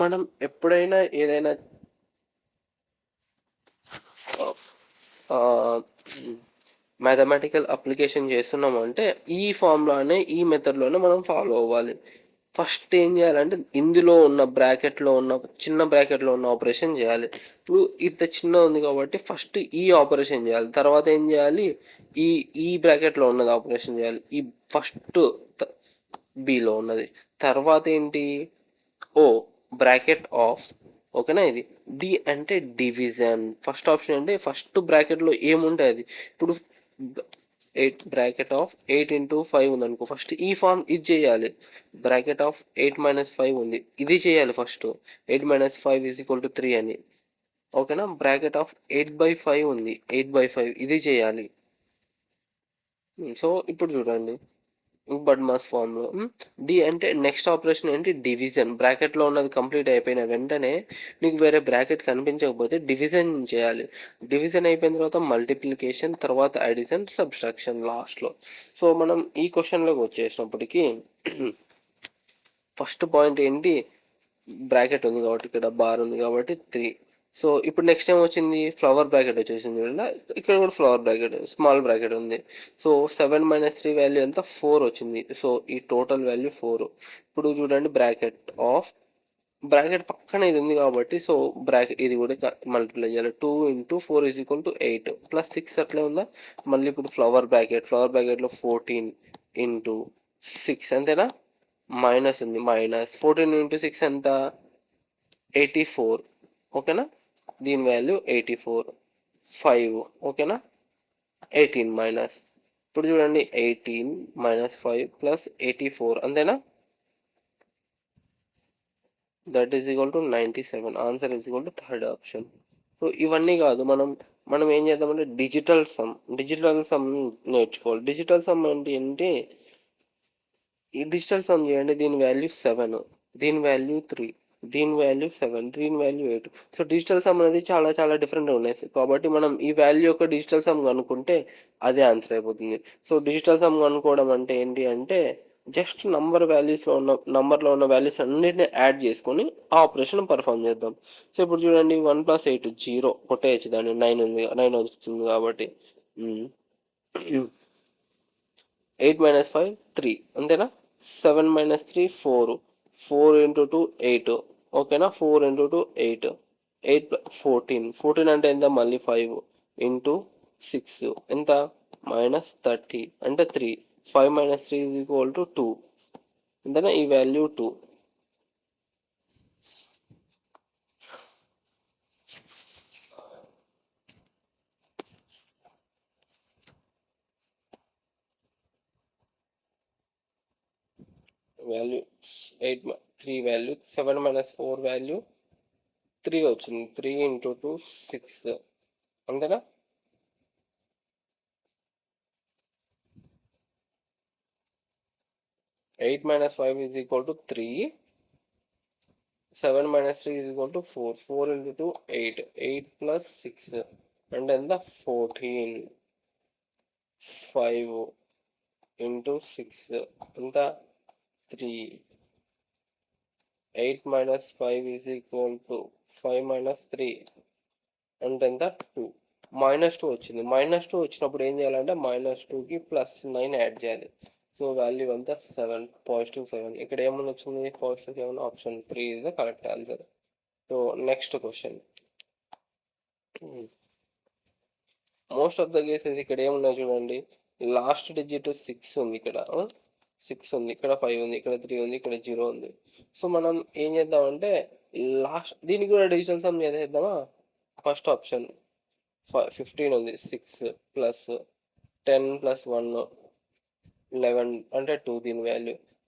మనం ఎప్పుడైనా ఏదైనా మ్యాథమెటికల్ అప్లికేషన్ చేస్తున్నాము అంటే ఈ ఫామ్లోనే ఈ మెథడ్లోనే మనం ఫాలో అవ్వాలి. ఫస్ట్ ఏం చేయాలంటే ఇందులో ఉన్న బ్రాకెట్లో ఉన్న చిన్న బ్రాకెట్లో ఉన్న ఆపరేషన్ చేయాలి. ఇప్పుడు ఇంత చిన్న ఉంది కాబట్టి ఫస్ట్ ఈ ఆపరేషన్ చేయాలి, తర్వాత ఏం చేయాలి, ఈ ఈ బ్రాకెట్లో ఉన్నది ఆపరేషన్ చేయాలి, ఈ ఫస్ట్ బిలో ఉన్నది, తర్వాత ఏంటి, ఓ బ్రాకెట్ ఆఫ్, ఓకేనా. ఇది డి అంటే డివిజన్, ఫస్ట్ ఆప్షన్ అంటే ఫస్ట్ బ్రాకెట్లో ఏముంటే అది. ఇప్పుడు 8 బ్రాకెట్ ఆఫ్ 8 × 5 ఉంది అనుకో, ఫస్ట్ ఈ ఫామ్ ఇది చేయాలి. బ్రాకెట్ ఆఫ్ 8 - 5 ఉంది, ఇది చేయాలి ఫస్ట్. 8 - 5 = 3 అని, ఓకేనా. బ్రాకెట్ ఆఫ్ 8/5 ఉంది, 8/5 ఇది చేయాలి. సో ఇప్పుడు చూడండి బడ్మాస్ ఫామ్లో డి అంటే నెక్స్ట్ ఆపరేషన్ ఏంటి, డివిజన్. బ్రాకెట్లో ఉన్నది కంప్లీట్ అయిపోయిన వెంటనే నీకు వేరే బ్రాకెట్ కనిపించకపోతే డివిజన్ చేయాలి. డివిజన్ అయిపోయిన తర్వాత మల్టిప్లికేషన్, తర్వాత అడిషన్, సబ్స్ట్రాక్షన్ లాస్ట్లో. సో మనం ఈ క్వశ్చన్లోకి వచ్చేసినప్పటికీ ఫస్ట్ పాయింట్ ఏంటి, బ్రాకెట్ ఉంది కాబట్టి ఇక్కడ బార్ ఉంది కాబట్టి 3. సో ఇప్పుడు నెక్స్ట్ ఏం వచ్చింది, ఫ్లవర్ బ్రాకెట్ వచ్చేసింది చూడండి, ఇక్కడ కూడా ఫ్లవర్ బ్రాకెట్ స్మాల్ బ్రాకెట్ ఉంది. సో 7 - 3 వాల్యూ ఎంత, 4 వచ్చింది. సో ఈ టోటల్ వాల్యూ 4. ఇప్పుడు చూడండి బ్రాకెట్ పక్కన ఇది ఉంది కాబట్టి సో బ్రాకెట్ ఇది కూడా మల్టిప్లై చేయాలి. 2 × 4 = 8 + 6 అట్లే ఉందా. మళ్ళీ ఇప్పుడు ఫ్లవర్ బ్రాకెట్లో 14 × 6 అంతేనా, మైనస్ ఉంది, -14 × 6 ఎంత, 84, ఓకేనా. దీని వాల్యూ 84, 5, ఓకేనా. 18 మైనస్, ఇప్పుడు చూడండి 18 - 5 + 84 అంతేనా, that is equal to 97. Answer is equal to third option. So ఇవన్నీ కాదు, మనం ఏం చేద్దామంటే డిజిటల్ సమ్ నేర్చుకోవాలి. డిజిటల్ సమ్ ఏంటి, ఈ డిజిటల్ సమ్ చేయండి. దీని వాల్యూ 7, దీని వాల్యూ 3, దీని వాల్యూ 7, దీని వాల్యూ 8. సో డిజిటల్ సమ్ అనేది చాలా చాలా డిఫరెంట్గా ఉన్నాయి కాబట్టి మనం ఈ వాల్యూ యొక్క డిజిటల్ సమ్ కనుక్కుంటే అదే ఆన్సర్ అయిపోతుంది. సో డిజిటల్ సమ్ కనుక్కోవడం అంటే ఏంటి అంటే జస్ట్ నంబర్లో ఉన్న వాల్యూస్ అన్నిటిని యాడ్ చేసుకొని ఆ ఆపరేషన్ పర్ఫామ్ చేద్దాం. సో ఇప్పుడు చూడండి 1 + 8 0 కొట్టేయచ్చు, దాన్ని 9 ఉంది, 9 వస్తుంది కాబట్టి 8 - 5 3 అంతేనా. 7 - 3 4, 4 × 2 8, ఓకేనా. 4 × 2 8, 8 14 అంటే ఎంత, మళ్ళీ 5 × 6 ఎంత, -30 అంటే 3. 5 - 3 = 2 అంతేనా, ఈ వాల్యూ 2. వాల్యూ 3 వాల్యూ 7 - 4 వాల్యూ 3 వచ్చింది. 3 × 2 6 అంతేనా. ఎయిట్ - 5 = 3, 7 - 3 = 4, 4 × 2 8, 8 + 6 అంటే ఎంత, 14, 5 × 6 ఎంత, 3, 8 - 5 = 5 - 3 అంటే ఎంత, 2. -2 వచ్చింది. -2 వచ్చినప్పుడు ఏం చేయాలంటే -2కి +9 యాడ్ చేయాలి. సో వాల్యూ అంతా 7, +7. ఇక్కడ ఏమని వచ్చింది, +7. Option 3 is the correct answer. So next question, most of the cases ఇక్కడ ఏమున్నాయి చూడండి, లాస్ట్ డిజిట్ 6 ఉంది, ఇక్కడ 6 ఉంది, ఇక్కడ 5 ఉంది, ఇక్కడ 3 ఉంది, ఇక్కడ 0 ఉంది. సో మనం ఏం చేద్దామంటే దీనికి కూడా డిజిటల్ సమ్ చేద్దామా. ఫస్ట్ ఆప్షన్ 15 ఉంది, 6 + 10 + 1 11 అంటే 2.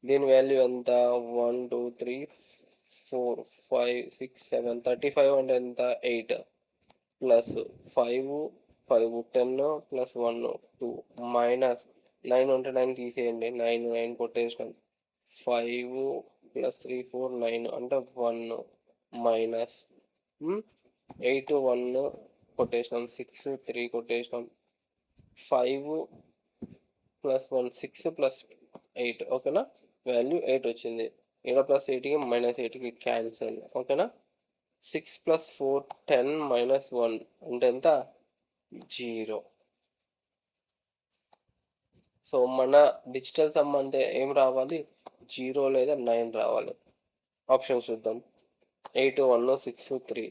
దీని వాల్యూ ఎంత, 1 2 3 4 5 6 7 35 అంటే ఎంత, 8 +5 5 10 + 1 2 -9 ఉంటే 9 తీసేయండి, 9 కొట్టేసినాం. 5 + 3 4 9 అంటే 1 మైనస్ 8 1 కొట్టేసినాం, 6 3 కొట్టేసినాం, 5 ప్లస్ 1 6 ప్లస్ 8 ఓకేనా, వాల్యూ 8 వచ్చింది. ఇక్కడ ప్లస్ 8కి మైనస్ 8కి క్యాన్సల్ ఓకేనా. 6 ప్లస్ 4 10 మైనస్ 1 అంటే ఎంత 0. సో మన డిజిటల్ సమ్ అంటే ఏం రావాలి 0 లేదా 9 రావాలి. ఆప్షన్స్ చూద్దాం. 8 1 6 3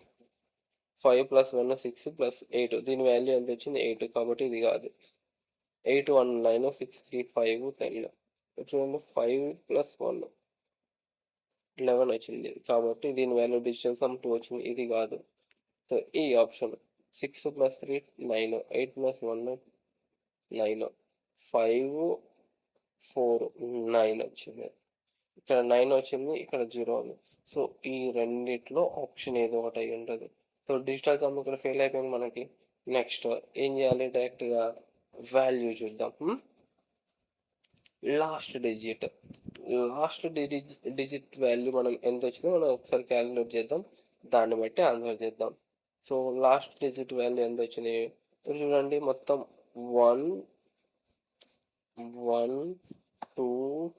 5 ప్లస్ 1 6 ప్లస్ 8 దీని వాల్యూ ఎంత వచ్చింది 8 కాబట్టి ఇది కాదు. 8 1 9 6 3 5 10 చూడండి 5 ప్లస్ 1 11 వచ్చింది కాబట్టి దీని వాల్యూ డిజిటల్ సమ్ 2 వచ్చింది, ఇది కాదు. సో ఈ ఆప్షన్ 6 ప్లస్ 3 9 8 ప్లస్ 1 9 5 4 9 వచ్చింది. ఇక్కడ 9 వచ్చింది, ఇక్కడ 0 ఉంది. సో ఈ రెండిట్లో ఆప్షన్ ఏదో ఒకటి అయి ఉంటుంది. సో డిజిటల్ సమ్ ఇక్కడ ఫెయిల్ అయిపోయింది మనకి. నెక్స్ట్ ఏం చేయాలి, డైరెక్ట్గా వాల్యూ చూద్దాం. లాస్ట్ డిజిట్ వాల్యూ మనం ఎంత వచ్చిందో మనం ఒకసారి క్యాలిక్యులేట్ చేద్దాం, దాన్ని బట్టి ఆన్సర్ చేద్దాం. సో లాస్ట్ డిజిట్ వాల్యూ ఎంత వచ్చింది చూడండి, మొత్తం 1 1 2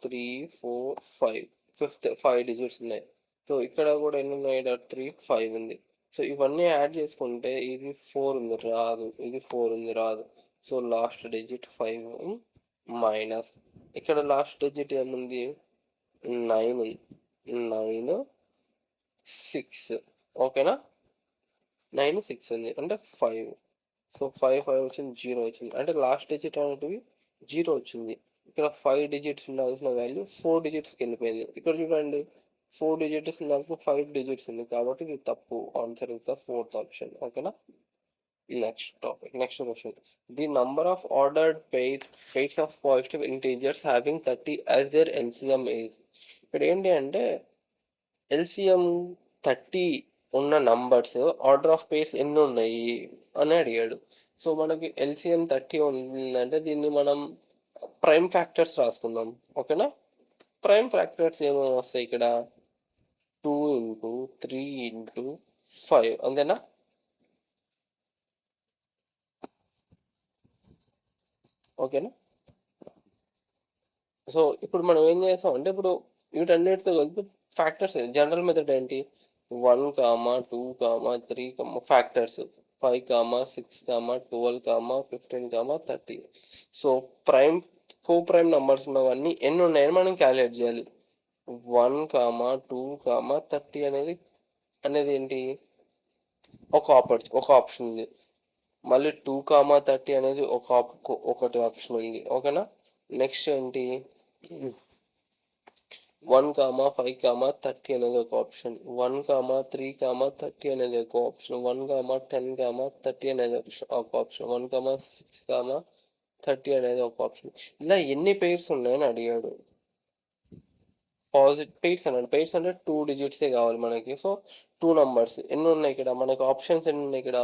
3 4 5 ఫిఫ్త్ 5 డిజిట్స్ ఉన్నాయి. సో ఇక్కడ కూడా ఎన్ని ఉన్నాయి, 3 5 ఉంది. సో ఇవన్నీ యాడ్ చేసుకుంటే ఇది 4 ఉంది రాదు, ఇది 4 ఉంది రాదు. సో లాస్ట్ డిజిట్ 5 మైనస్ ఇక్కడ లాస్ట్ డిజిట్ ఏముంది 9 9 6 ఓకేనా. 9 6 ఉంది అంటే 5. సో 5 5 వచ్చింది, 0 వచ్చింది అంటే లాస్ట్ డిజిట్ అనేటివి 0 వచ్చింది. ఇక్కడ 5 డిజిట్స్ ఉండాల్సిన వాల్యూ 4 డిజిట్స్కి వెళ్ళిపోయింది. ఇక్కడ చూడండి 4 డిజిట్స్ ఉండాల్సిన 5 డిజిట్స్ ఉంది కాబట్టి ఇది తప్పు. Answer is the 4th option ఓకేనా. Next question. The number of ordered pairs of positive integers having 30 as their LCM is. ఇక్కడ ఏంటి అంటే LCM 30 ఉన్న నంబర్స్ ఆర్డర్ ఆఫ్ పేర్స్ ఎన్ని ఉన్నాయి అని అడిగాడు. సో మనకి LCM 30 ఉందంటే దీన్ని మనం ప్రైమ్ ఫ్యాక్టర్స్ రాసుకుందాం ఓకేనా. ప్రైమ్ ఫ్యాక్టర్స్ ఏమేమి వస్తాయి ఇక్కడ 2 ఇంటూ 3 ఇంటూ 5 అంతేనా. ఓకేనా. సో ఇప్పుడు మనం ఏం చేస్తాం అంటే ఇప్పుడు వీటన్నిటితో కలిపి ఫ్యాక్టర్స్ జనరల్ మెథడ్ ఏంటి 1 2 3 ఫ్యాక్టర్స్ 5 6 12 15 30. సో కో ప్రైమ్ నంబర్స్ ఉన్నవన్నీ ఎన్ని ఉన్నాయని మనం క్యాలిక్యులేట్ చేయాలి. 1 2 30 అనేది ఏంటి ఒక ఆప్షన్ ఉంది. మళ్ళీ 2 30 అనేది ఒకటి ఆప్షన్ ఉంది ఓకేనా. నెక్స్ట్ ఏంటి 1 5 30 అనేది ఒక ఆప్షన్, 1 3 30 అనేది ఒక ఆప్షన్, 1 10 30 అనేది ఒక ఆప్షన్, 1 6 30 అనేది ఒక ఆప్షన్. ఇలా ఎన్ని పెయిర్స్ ఉన్నాయని అడిగాడు. పెయిర్స్ అన్నాడు. పెయిర్స్ అంటే 2 డిజిట్సే కావాలి మనకి. సో 2 నంబర్స్ ఎన్ని ఉన్నాయి ఇక్కడ మనకి, ఆప్షన్స్ ఎన్ని ఉన్నాయి ఇక్కడ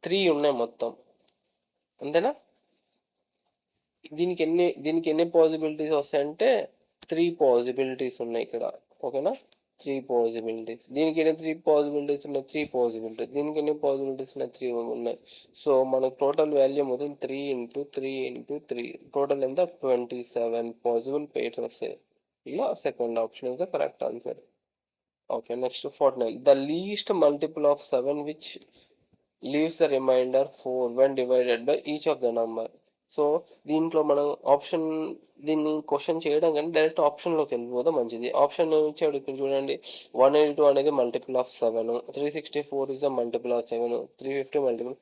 3 ఉన్నాయి మొత్తం అంతేనా. దీనికి ఎన్ని పాసిబిలిటీస్ వస్తాయంటే 3 పాసిబిలిటీస్ ఉన్నాయి ఇక్కడ ఓకేనా. 3 పాసిబిలిటీస్. దీనికి ఎన్ని 3 పాసిబిలిటీస్ ఉన్నాయి 3 పాసిబిలిటీస్. దీనికి ఎన్ని పాసిబిలిటీస్ ఉన్నాయి 3 ఉన్నాయి. సో మనకు టోటల్ వాల్యూ మొత్తం 3 ఇంటూ 3 ఇంటూ 3 టోటల్ ఎంత 27 పాసిబుల్ పెయిర్స్ వస్తాయి. ఇలా second option is the correct answer. Okay next 49. The least multiple of 7 which leaves the remainder 4 when divided by each of the number. So దీంట్లో మనం దీన్ని క్వశ్చన్ చేయడం కానీ డైరెక్ట్ ఆప్షన్లోకి వెళ్ళిపోతే మంచిది. ఆప్షన్ ఇచ్చాడు ఇక్కడ చూడండి 182 అనేది multiple of 7, 364 is the multiple of 7, 350 multiple,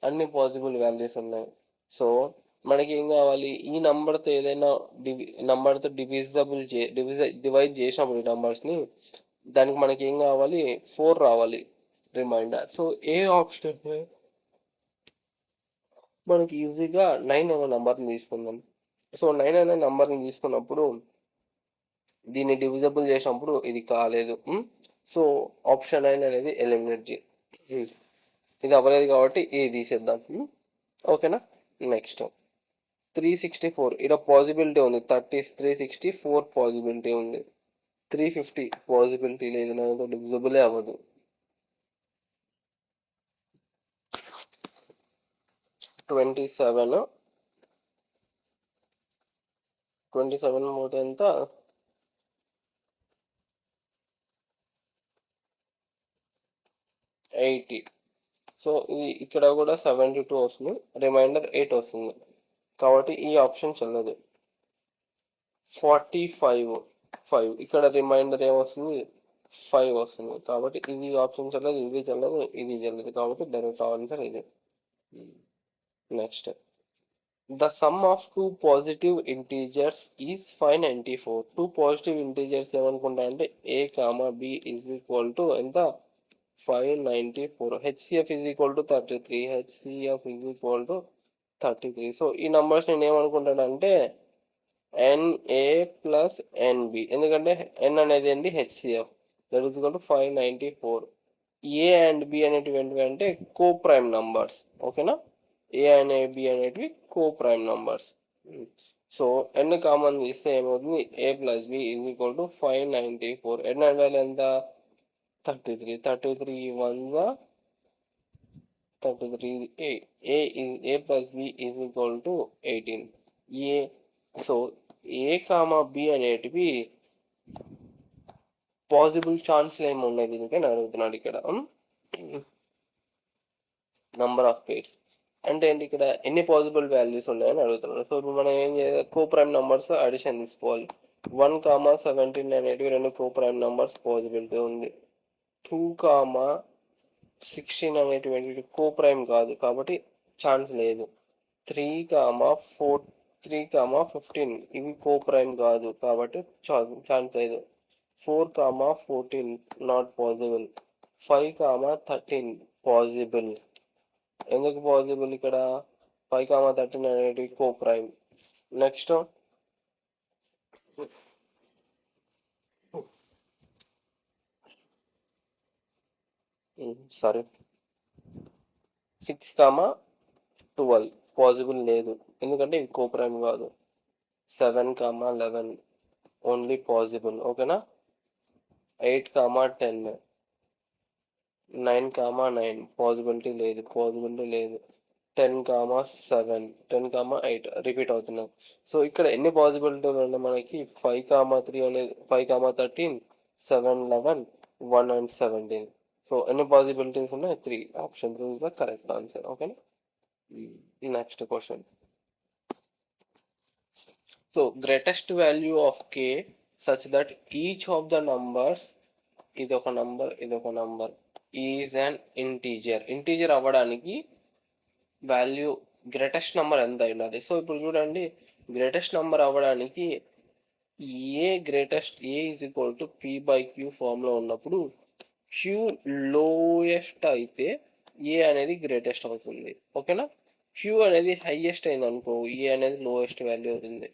అన్ని పాసిబుల్ వాల్యూస్ ఉన్నాయి. సో మనకి ఏం కావాలి ఈ నంబర్తో ఏదైనా నంబర్తో డివైడ్ చేసినప్పుడు ఈ నంబర్స్ని దానికి మనకి ఏం కావాలి 4 రావాలి రిమైండర్. సో ఏ ఆప్షన్ మనకి ఈజీగా 9 అనే నెంబర్ని తీసుకుందాం. సో 9 అనే నెంబర్ని తీసుకున్నప్పుడు దీన్ని డివిజబుల్ చేసినప్పుడు ఇది కాలేదు. సో ఆప్షన్ 9 అనేది ఎలిమినేట్ ఇది అవ్వలేదు కాబట్టి ఇది తీసేద్దాం ఓకేనా. నెక్స్ట్ 364 ఇక్కడ పాసిబిలిటీ ఉంది, 364 పాసిబిలిటీ ఉంది, 350 పాసిబిలిటీ లేదు, నాకు డివిజబులే అవ్వదు. 27 27 పోతే ఎంత? 80. సో ఇది ఇక్కడ కూడా 72 వస్తుంది, రిమైండర్ 8 వస్తుంది, కాబట్టి ఈ ఆప్షన్ చెల్లదు. 45 5 ఇక్కడ రిమైండర్ ఏమొస్తుంది? 5 వస్తుంది, కాబట్టి ఇది ఆప్షన్ చెల్లదు, ఇది చెల్లదు, ఇది చెల్లదు, కాబట్టి డైరెక్ట్ ఆన్సర్ ఇది. Next, the sum of two positive integers is 594. Two positive integers ఏమనుకుంటా అంటే a, b is equal to ఎంత? 594. HCF is equal to 33. HCF is equal to 33. So ఈ నంబర్స్ నేను ఏమనుకుంటానంటే NA plus NB, ఎందుకంటే N అనేది ఏంటి? HCF, that is equal to 594. A and B అనేటివి అంటే కో ప్రైమ్ నంబర్స్, ఓకేనా? ఏ అనే బి అనేటివి co prime numbers. So n common తీస్తే ఏమవుతుంది? A plus b is equal to 594. N అంటే ఎంత? 33. 33 1 33. A plus b is equal to 18. A so a comma b అనేటివి పాసిబుల్ ఛాన్స్లు ఏమి ఉన్నాయి దీనికి అని అడుగుతున్నాడు ఇక్కడ. నంబర్ ఆఫ్ పేర్స్ అంటే ఏంటి? ఇక్కడ ఎన్ని పాసిబుల్ వాల్యూస్ ఉన్నాయని అడుగుతున్నాడు. సో ఇప్పుడు మనం ఏం చేయాలి? కో ప్రైమ్ నంబర్స్ అడిషన్ తీసుకోవాలి. 1, 17 అనేటివి 2 కో ప్రైమ్ నంబర్స్ పాసిబిలిటీ ఉంది. 2, 16 అనేటువంటి కో ప్రైమ్ కాదు, కాబట్టి ఛాన్స్ లేదు. 3, 15 ఇవి కో ప్రైమ్ కాదు, కాబట్టి ఛాన్స్ లేదు. 4, 14 నాట్ పాసిబుల్. 5, 13 పాసిబుల్. ఎందుకు పాసిబుల్? ఇక్కడ 5, 13 అనేటివి co prime. Next, sorry 6, 12 possible లేదు, ఎందుకంటే ఇది కో ప్రైమ్ కాదు. 7, 11 ఓన్లీ పాసిబుల్, ఓకేనా? 8, 10 9, పాసిబిలిటీ లేదు. 10, 7 10, 8 రిపీట్ అవుతున్నాం. సో ఇక్కడ ఎన్ని పాసిబిలిటీలు ఉన్నాయి మనకి? 5, 3 అనేది 5, 13 7, 11 1 and 17. సో ఎన్ని పాసిబిలిటీస్ ఉన్నాయి? 3. Option 3 is the correct answer, ఓకేనా? Next question. So greatest value of k such that each of the numbers, ఇదొక నంబర్, ఇదొక నంబర్, ఈజ్ అన్ ఇంటీజర్ అవ్వడానికి వాల్యూ గ్రేటెస్ట్ నెంబర్ ఎంత ఉండాలి? సో ఇప్పుడు చూడండి, గ్రేటెస్ట్ నెంబర్ అవ్వడానికి ఏ ఈజ్ ఈక్వల్ టు p/q ఫామ్లో ఉన్నప్పుడు q లోయెస్ట్ అయితే ఏ అనేది గ్రేటెస్ట్ అవుతుంది, ఓకేనా? q అనేది హైయెస్ట్ అయింది అనుకో, ఏ అనేది లోయెస్ట్ వాల్యూ అవుతుంది.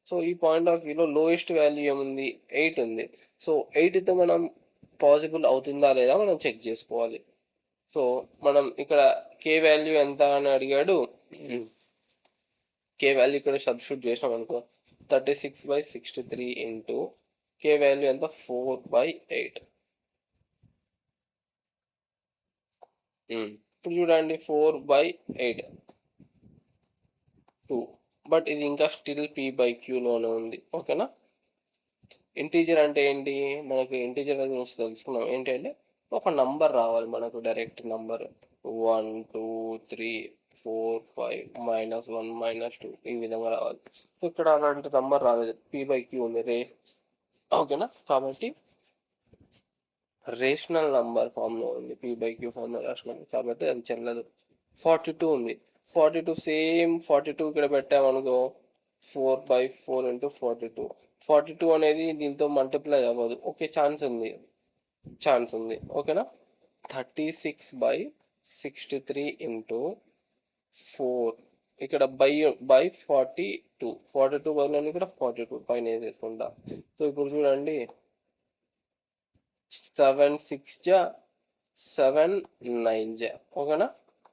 సో ఈ పాయింట్ ఆఫ్ వ్యూలో లోయెస్ట్ వాల్యూ ఏముంది? 8 ఉంది. సో 8తో మనం పాసిబుల్ అవుతుందా లేదా మనం చెక్ చేసుకోవాలి. సో మనం ఇక్కడ కే వాల్యూ ఎంత అని అడిగాడు. కే వాల్యూ ఇక్కడ సబ్స్టిట్యూట్ చేసినాం అనుకో, 36/63 ఇంటూ కే వాల్యూ ఎంత? 4/8. ఇప్పుడు చూడండి, 4/8 2, బట్ ఇది ఇంకా స్టిల్ p/qలోనే ఉంది, ఓకేనా? ఇంటీజర్ అంటే ఏంటి? మనకు ఇంటీజర్ గురించి తెలుసుకున్నాం. ఏంటంటే ఒక నంబర్ రావాలి మనకు, డైరెక్ట్ నంబర్ 1 2 3 4 5 -1 -2 ఈ విధంగా రావాలి. సో ఇక్కడ అలాంటి నంబర్ రాలేదు, p/q ఉంది ఓకేనా? కాబట్టి రేషనల్ నంబర్ ఫామ్లో ఉంది, p/q ఫామ్లో రాసినాం, కాబట్టి అది చెల్లదు. 42 ఉంది. 42 సేమ్ 42 ఇక్కడ పెట్టామనుకో, 4/4 ఇంటూ 42 అనేది దీంతో మల్టిప్లై అవ్వదు. ఓకే, ఛాన్స్ ఉంది, ఓకేనా? 36/63 ఇంటూ 4, ఇక్కడ బై 42 బదులు ఇక్కడ 42 పైన వేసేసుకుంటా. సో ఇప్పుడు చూడండి, 7 6 7 9 ఓకేనా?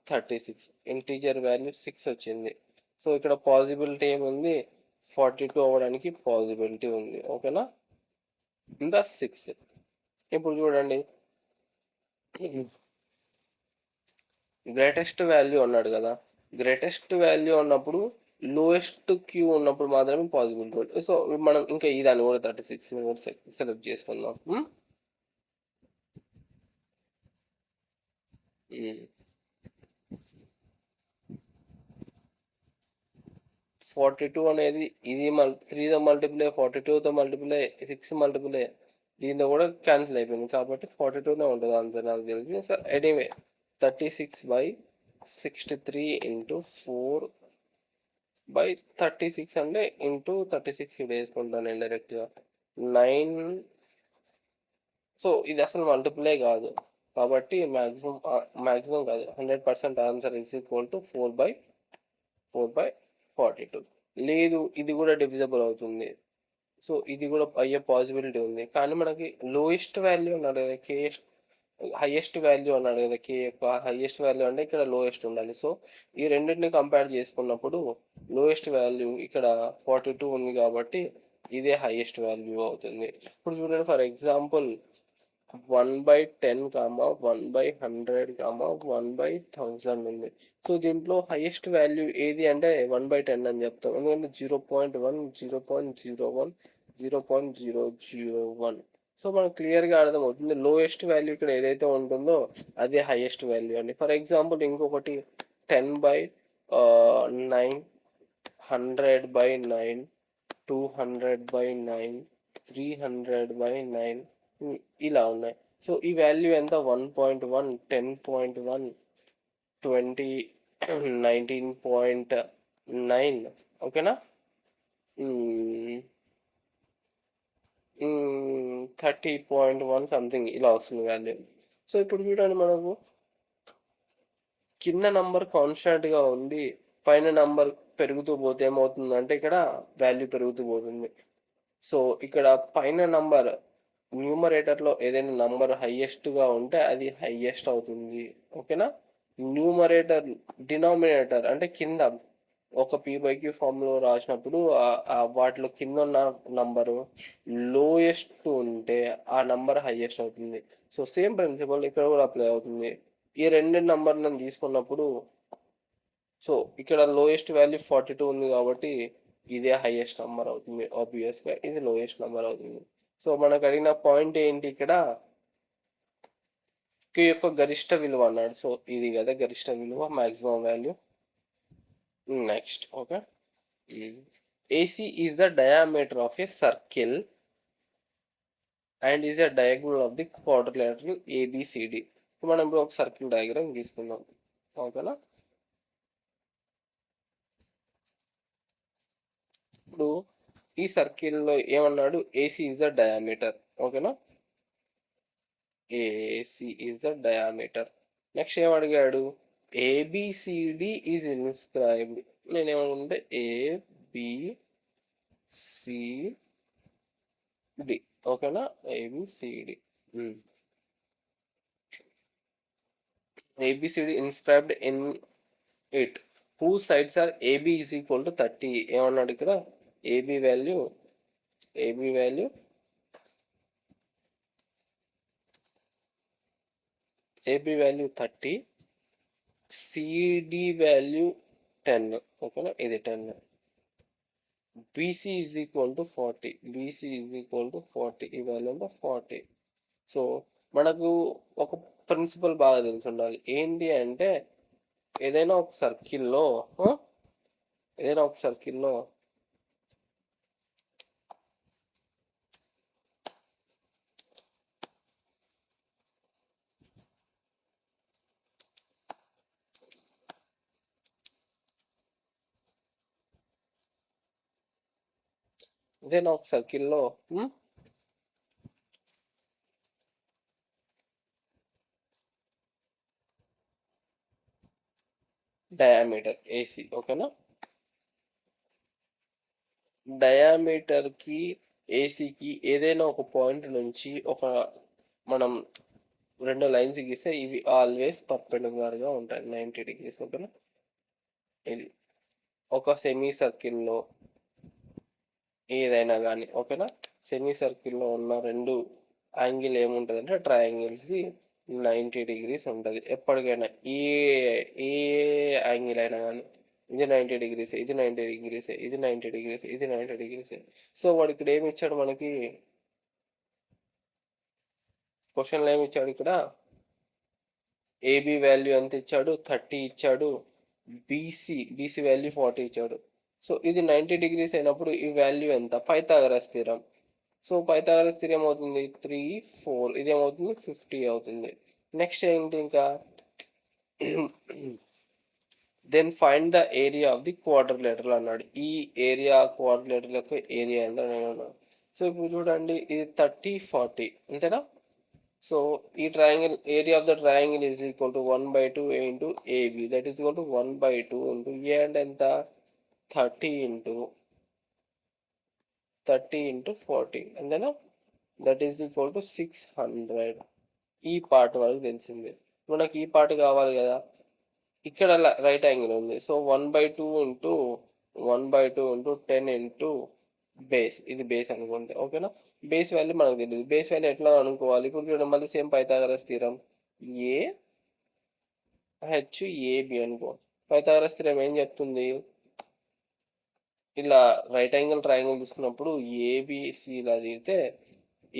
36. ఇంటీజర్ వాల్యూ 6 వచ్చింది. సో ఇక్కడ పాసిబిలిటీ ఏముంది? 42 అవ్వడానికి పాసిబిలిటీ ఉంది, ఓకేనా? ఇంకా 6. ఇప్పుడు చూడండి, గ్రేటెస్ట్ వాల్యూ అన్నాడు కదా. గ్రేటెస్ట్ వాల్యూ అన్నప్పుడు లోయెస్ట్ క్యూ ఉన్నప్పుడు మాత్రమే పాసిబిలిటీ ఉంటుంది. సో మనం ఇంకా ఈ దాన్ని కూడా 36 కూడా సెలెక్ట్ చేసుకుందాం. 42 అనేది ఇది 3తో మల్టిప్లై 42తో మల్టిప్లై 6 మల్టిప్లై దీంతో కూడా క్యాన్సిల్ అయిపోయింది కాబట్టి 42నే ఉంటుంది అంతే నాకు తెలిసి. సో ఎనీవే 36/63 ఇంటూ 4/36 అంటే ఇంటూ 36 ఇక్కడ వేసుకుంటాను ఇండైరెక్ట్గా 9. సో ఇది అసలు మల్టిప్లై కాదు కాబట్టి మ్యాక్సిమం కాదు 100% ఆన్సర్ ఈజ్ ఈక్వల్ టు 4/42. లేదు ఇది కూడా డివిజబుల్ అవుతుంది. సో ఇది కూడా అయ్యే పాసిబిలిటీ ఉంది కానీ మనకి లోయెస్ట్ వాల్యూ అన్నాడు కదా కే, హైయెస్ట్ వాల్యూ అన్నాడు కదా కే యొక్క హైయెస్ట్ వాల్యూ అంటే ఇక్కడ లోయెస్ట్ ఉండాలి. సో ఈ రెండింటిని కంపేర్ చేసుకున్నప్పుడు లోయెస్ట్ వాల్యూ ఇక్కడ 42 ఉంది కాబట్టి ఇదే హైయెస్ట్ వాల్యూ అవుతుంది. ఇప్పుడు చూడండి ఫర్ ఎగ్జాంపుల్ 1/10 1/100 1/1000 ఉంది. సో దీంట్లో హైయెస్ట్ వాల్యూ ఏది అంటే 1/10 అని చెప్తాం ఎందుకంటే 0.1 0.01 0.001. సో మనకు క్లియర్గా అర్థమవుతుంది లోయెస్ట్ వాల్యూ ఇక్కడ ఏదైతే ఉంటుందో అదే హైయెస్ట్ వాల్యూ అండి. ఫర్ ఎగ్జాంపుల్ ఇంకొకటి 10/9 100/9 200/9 300/9 ఇలా ఉన్నాయి. సో ఈ వాల్యూ ఎంత 1.1 10.1 20 19.9 ఓకేనా. 30.1 సంథింగ్ ఇలా వస్తుంది వాల్యూ. సో ఇప్పుడు చూడండి మనకు కింద నంబర్ కాన్స్టాంట్గా ఉంది పైన నంబర్ పెరుగుతూ పోతే ఏమవుతుందంటే ఇక్కడ వాల్యూ పెరుగుతూ పోతుంది. సో ఇక్కడ పైన నంబర్ న్యూమరేటర్లో ఏదైనా నంబర్ హైయెస్ట్గా ఉంటే అది హైయెస్ట్ అవుతుంది ఓకేనా. న్యూమరేటర్ డినామినేటర్ అంటే కింద ఒక p/q ఫామ్లో రాసినప్పుడు వాటిలో కింద ఉన్న నంబరు లోయెస్ట్ ఉంటే ఆ నంబర్ హైయెస్ట్ అవుతుంది. సో సేమ్ ప్రిన్సిపల్ ఇక్కడ కూడా అప్లై అవుతుంది. ఈ రెండు నంబర్లను తీసుకున్నప్పుడు సో ఇక్కడ లోయెస్ట్ వాల్యూ 42 ఉంది కాబట్టి ఇదే హైయెస్ట్ నెంబర్ అవుతుంది. ఆబ్వియస్గా ఇది లోయెస్ట్ నెంబర్ అవుతుంది. సో మనకు అడిగిన పాయింట్ ఏంటి ఇక్కడ q యొక్క గరిష్ట విలువ అన్నాడు. సో ఇది కదా గరిష్ట విలువ maximum value. Next okay AC is the diameter of a circle and is a diagonal of the quadrilateral ABCD. మనం ఇప్పుడు ఒక సర్కిల్ డయాగ్రామ్ గీసుకుందాం ఓకేనా. ఇప్పుడు ఈ సర్కిల్లో ఏమన్నాడు AC is the diameter ఓకేనా. AC is the diameter. Next ఏమడిగాడు ABCD is inscribed. నేనేమనుకుంటే ABCD ఓకేనా ABCD ABCD inscribed in it whose sides are AB is equal to 30. ఏమన్నాడు ఇక్కడ AB వాల్యూ 30 CD వాల్యూ 10 ఓకేనా ఇది 10. BC is equal to 40 ఈ వాల్యూ అంతా 40. సో మనకు ఒక ప్రిన్సిపల్ బాగా తెలిసి ఉండాలి ఏంటి అంటే ఏదైనా ఒక సర్కిల్లో డయామీటర్ AC ఓకేనా. డయామీటర్కి ఏసీకి ఏదైనా ఒక పాయింట్ నుంచి మనం 2 లైన్స్ గీస్తే ఇవి ఆల్వేస్ పర్పెండిక్యులర్గా ఉంటాయి 90 degrees ఓకేనా. ఇది ఒక సెమీ సర్కిల్లో ఏదైనా కానీ ఓకేనా. సెమీ సర్కిల్లో ఉన్న 2 యాంగిల్ ఏముంటుంది అంటే ట్రయాంగిల్స్ది 90 degrees ఉంటుంది ఎప్పటికైనా ఏ యాంగిల్ అయినా కానీ. ఇది 90 డిగ్రీస్, ఇది 90 డిగ్రీస్, ఇది 90 డిగ్రీస్, ఇది 90 డిగ్రీస్. సో వాడు ఇక్కడ ఏమి ఇచ్చాడు మనకి, క్వశ్చన్లో ఏమి ఇచ్చాడు ఇక్కడ, ఏబి వాల్యూ ఎంత ఇచ్చాడు, 30 ఇచ్చాడు, బీసీ వాల్యూ 40 ఇచ్చాడు. సో ఇది 90 డిగ్రీస్ అయినప్పుడు ఈ వాల్యూ ఎంత, Pythagoras theorem. So Pythagoras theorem ఏమవుతుంది, 3 4, ఇది ఏమవుతుంది 50 అవుతుంది. నెక్స్ట్ ఏంటి ఇంకా, then find the area of the quadrilateral అన్నాడు. ఈ ఏరియా క్వాడ్రిలేటరల్ యొక్క ఏరియా ఎంత అన్నాడు. సో ఇప్పుడు చూడండి, ఇది 30 40 అంతేనా. సో ఈ triangle area of the triangle is equal to 1/2 into AB, that is equal to 1/2 into a అంటే ఎంత, 30 ఇంటూ 40 అంతేనా, దట్ ఈస్ ఈక్వల్ టు 600. ఈ పార్ట్ వరకు తెలిసింది. మనకి ఈ పార్ట్ కావాలి కదా, ఇక్కడ రైట్ యాంగిల్ ఉంది. సో 1/2 ఇంటూ 10 ఇంటూ బేస్, ఇది బేస్ అనుకోండి, ఓకేనా. బేస్ వాల్యూ మనకు తెలియదు, బేస్ వాల్యూ ఎట్లా అనుకోవాలి, ఇప్పుడు చూడండి మళ్ళీ సేమ్ పైథాగరస్ థీరం, ఏబి అనుకో. పైథాగరస్ థీరం ఏం చెప్తుంది, ఇలా రైట్ యాంగిల్ ట్రయాంగిల్ తీసుకున్నప్పుడు ఏబిసి ఇలా తీస్తే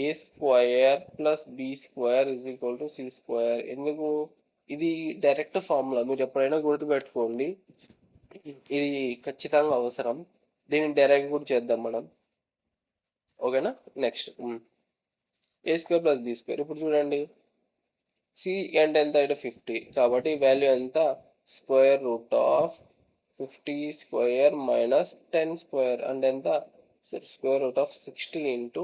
a square plus b square is equal to c square. ఎందుకు, ఇది డైరెక్ట్ ఫార్ములా, మీరు ఎప్పుడైనా గుర్తుపెట్టుకోండి, ఇది ఖచ్చితంగా అవసరం. దీన్ని డైరెక్ట్ కూడా చేద్దాం మనం, ఓకేనా. నెక్స్ట్ ఏ స్క్వేర్ ప్లస్ బి స్క్వేర్. ఇప్పుడు చూడండి సి అంటే ఎంత అంటే 50, కాబట్టి వాల్యూ ఎంత, square root of 50 square minus 10 square అంటే ఎంత, square root of 60 into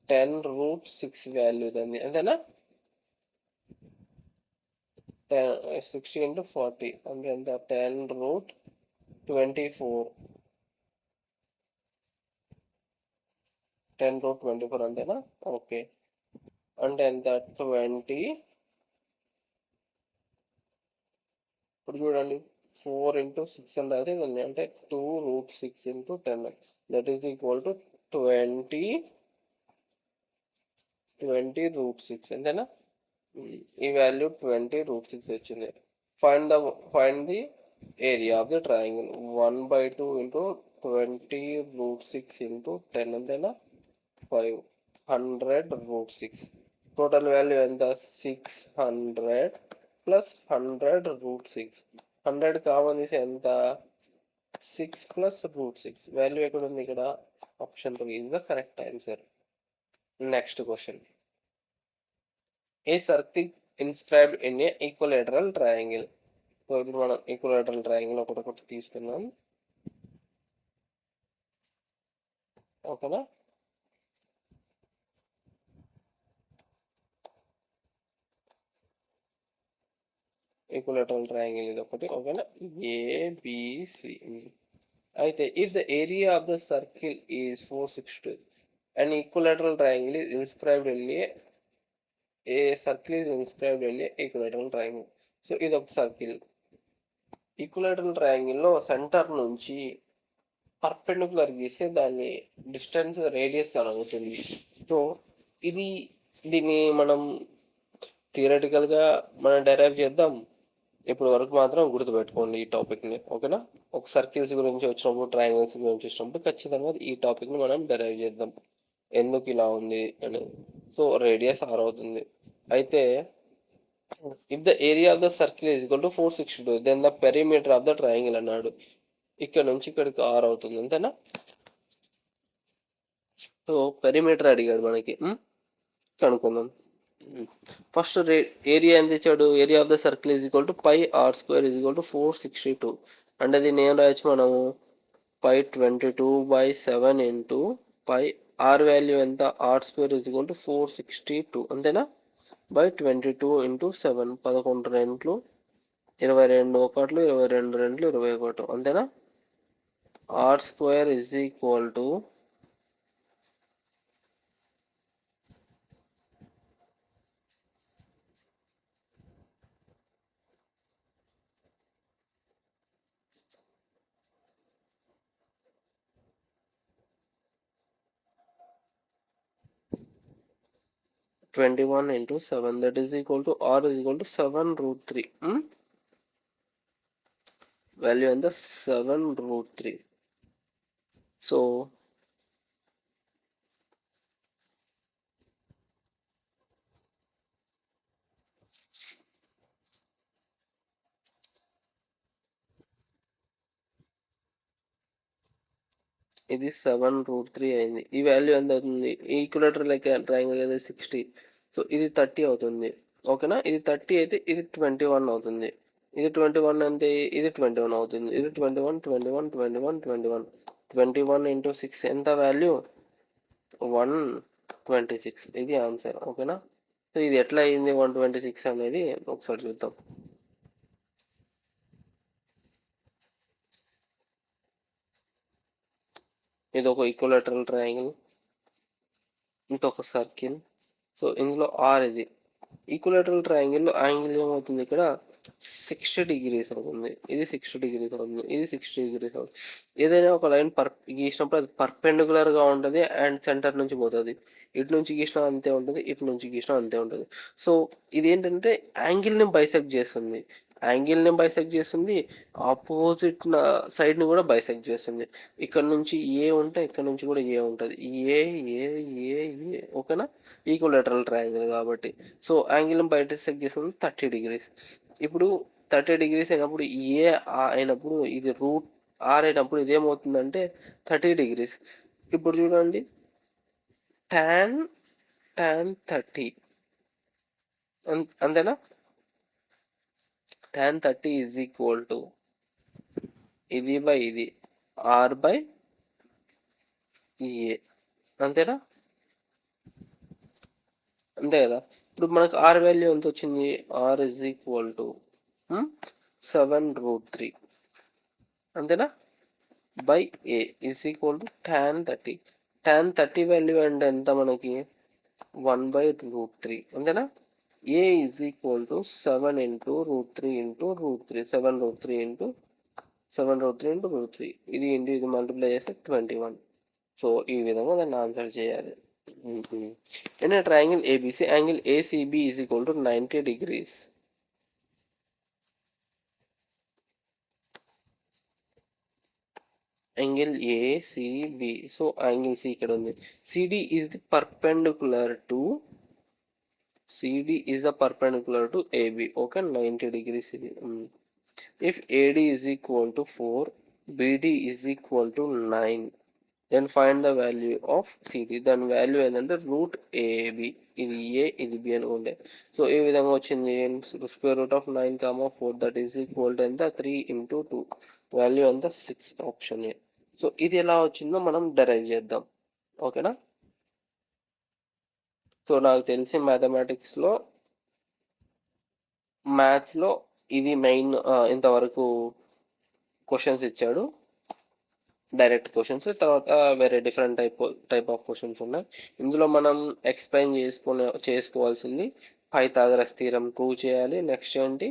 10 root 6 value దాన్ని అంతేనా. 60 ఇంటూ 40 అంటే ఎంత, 10 రూట్ 24, 10 రూట్ 24 అంతేనా. ఓకే, అంటే ఎంత 20. ఇప్పుడు చూడండి 4 ఇంటూ 6 అని రాస్తే అంటే 2 root 6 into 10, that is equal to 20 root 6 అంతేనా. ఈ వాల్యూ 20 రూట్ 6 వచ్చింది. Find the area of the triangle, 1/2 into 20 root 6 into 10 అంతేనా, 500 రూట్ 6. టోటల్ వాల్యూ ఎంత, 600 ప్లస్ 100 రూట్ 6. 100 కామన్ తీసి ఎంత, 6 ప్లస్ రూట్ 6. వాల్యూ ఎక్కడ ఉంది, ఇక్కడ option 3 is the correct answer. Next question, a circle inscribed in a equilateral triangle. So ఇప్పుడు మనం ఈక్వలేటరల్ ట్రయాంగిల్ ఒకటి తీసుకున్నాం, ఓకేనా. ఈక్వలేటరల్ ట్రయాంగిల్ ఇది ఒకటి, ఓకేనా, ఏబిసి. అయితే if the area of the circle is 460 and equilateral triangle is inscribed in a circle is inscribed in a equilateral triangle. So ఇది ఒక సర్కిల్, ఈక్వలేటరల్ ట్రయాంగిల్లో సెంటర్ నుంచి పర్పెండిక్యులర్ గీస్తే దాన్ని డిస్టెన్స్ రేడియస్ అని అవుతుంది. సో దీన్ని మనం థియరటికల్గా మనం డెరైవ్ చేద్దాం. ఇప్పుడు వరకు మాత్రం గుర్తుపెట్టుకోండి ఈ టాపిక్ని, ఓకేనా. ఒక సర్కిల్స్ గురించి వచ్చినప్పుడు, ట్రయాంగిల్స్ గురించి వచ్చినప్పుడు ఖచ్చితంగా ఈ టాపిక్ని మనం డెరైవ్ చేద్దాం, ఎందుకు ఇలా ఉంది అని. సో రేడియస్ R అవుతుంది. అయితే if the area of the circle is equal to 462 then the perimeter of the triangle అన్నాడు. ఇక్కడ నుంచి ఇక్కడికి R అవుతుంది అంతేనా. సో పెరిమీటర్ అడిగాడు మనకి, కనుక్కుందాం. ఫస్ట్ ఏరియా ఎంత ఇచ్చాడు, area of the circle is equal to πr² is equal to 462. అంటే దీన్ని ఏం రాయొచ్చు మనము, π22/7 ఇంటూ r వాల్యూ ఎంత, r² ఈజ్ ఈక్వల్ టు 462 అంతేనా, బై 22 ఇంటూ 7, 11 రెంట్లు 22 ఒకట్లు 22 రెంట్లు 21 అంతేనా. r² is equal to 21 into 7, that is equal to r is equal to 7 root 3. Value ఎంత 7√3. సో ఇది 7√3 అయింది. ఈ వాల్యూ ఎంత అవుతుంది? ఈక్వలేటర్ లైక్ ట్రయాంగిల్ అనేది 60. సో ఇది 30 అవుతుంది. ఓకేనా? ఇది 30 అయితే ఇది 21 అవుతుంది. ఇది 21 అంటే ఇది 21 అవుతుంది. ఇది 21, 21, 21, 21. 21 ఇంటూ 6 ఎంత వాల్యూ? 126. ఇది ఆన్సర్. ఓకేనా? సో ఇది ఎట్లా అయింది 126 అనేది ఒకసారి చూద్దాం. ఇది ఒక ఈక్వలేటరల్ ట్రయాంగిల్, ఇంకొక సర్కిల్. సో ఇందులో ఆర్ ఇది ఈక్వలేటరల్ ట్రయాంగిల్లో యాంగిల్ ఏమవుతుంది? ఇక్కడ 60 degrees అవుతుంది. ఇది 60 degrees అవుతుంది. ఇది 60 degrees అవుతుంది. ఏదైనా ఒక లైన్ గీసినప్పుడు అది పర్పెండికులర్గా ఉంటుంది అండ్ సెంటర్ నుంచి పోతుంది. ఇటు నుంచి గీసినా అంతే ఉంటుంది, ఇటు నుంచి గీసినా అంతే ఉంటుంది. సో ఇది ఏంటంటే యాంగిల్ని బైసెక్ట్ చేస్తుంది. యాంగిల్ని బైసెక్ట్ చేస్తుంది, ఆపోజిట్ సైడ్ని కూడా బైసెక్ట్ చేస్తుంది. ఇక్కడ నుంచి ఏ ఉంటే ఇక్కడ నుంచి కూడా ఏ ఉంటుంది. ఏ ఏ ఏ ఏ ఓకేనా? ఈక్వలేటరల్ ట్రయాంగిల్ కాబట్టి. సో యాంగిల్ని బైసెక్ట్ చేస్తుంది 30 degrees. ఇప్పుడు 30 degrees అయినప్పుడు ఏ అయినప్పుడు ఇది రూట్ ఆర్ అయినప్పుడు ఇదేమవుతుందంటే 30 degrees. ఇప్పుడు చూడండి, tan 30 అంతేనా? tan 30 ఈజ్ ఈక్వల్ టు ఇది బై ఇది ఆర్ బై ఏ. అంతేనా? అంతే కదా. ఇప్పుడు మనకు ఆర్ వాల్యూ ఎంత వచ్చింది? R is equal to 7√3. అంతేనా? By a is equal to tan 30. tan 30 value అంటే ఎంత మనకి? 1/√3. అంతేనా? A is equal to 7 into √3 into √3. 7√3 into 7√3 into √3. ఇది ఇంటూ ఇది మల్టిప్లై చేస్తే 21. సో ఈ విధంగా దాన్ని ఆన్సర్ చేయాలి. In a triangle ABC, angle ACB is equal to 90 degrees. Angle ACB. So angle C ఇక్కడ ఉంది. CD is the perpendicular to AB. Okay, 90 degrees ఇది. If AD is equal to 4, BD is equal to 9. Then find the value of CD. దాని వాల్యూ ఏంటంటే √AB. ఇది ఏ ఇది బి అనుకోండి. సో ఈ విధంగా వచ్చింది. √9, 4 దట్ ఈస్ ఈక్వల్ టు ఎంత? 3 ఇంటూ 2. వాల్యూ ఎంత? 6. Option A. సో ఇది ఎలా వచ్చిందో మనం డెరైవ్ చేద్దాం. ఓకేనా? సో నాకు తెలిసి మ్యాథ్స్లో ఇది మెయిన్. ఇంతవరకు క్వశ్చన్స్ ఇచ్చాడు, డైరెక్ట్ క్వశ్చన్స్. తర్వాత వేరే డిఫరెంట్ టైప్ ఆఫ్ క్వశ్చన్స్ ఉన్నాయి. ఇందులో మనం ఎక్స్ప్లెయిన్ చేసుకోవాల్సింది పైథాగరస్ థీరం ప్రూవ్ చేయాలి. నెక్స్ట్ ఏంటి?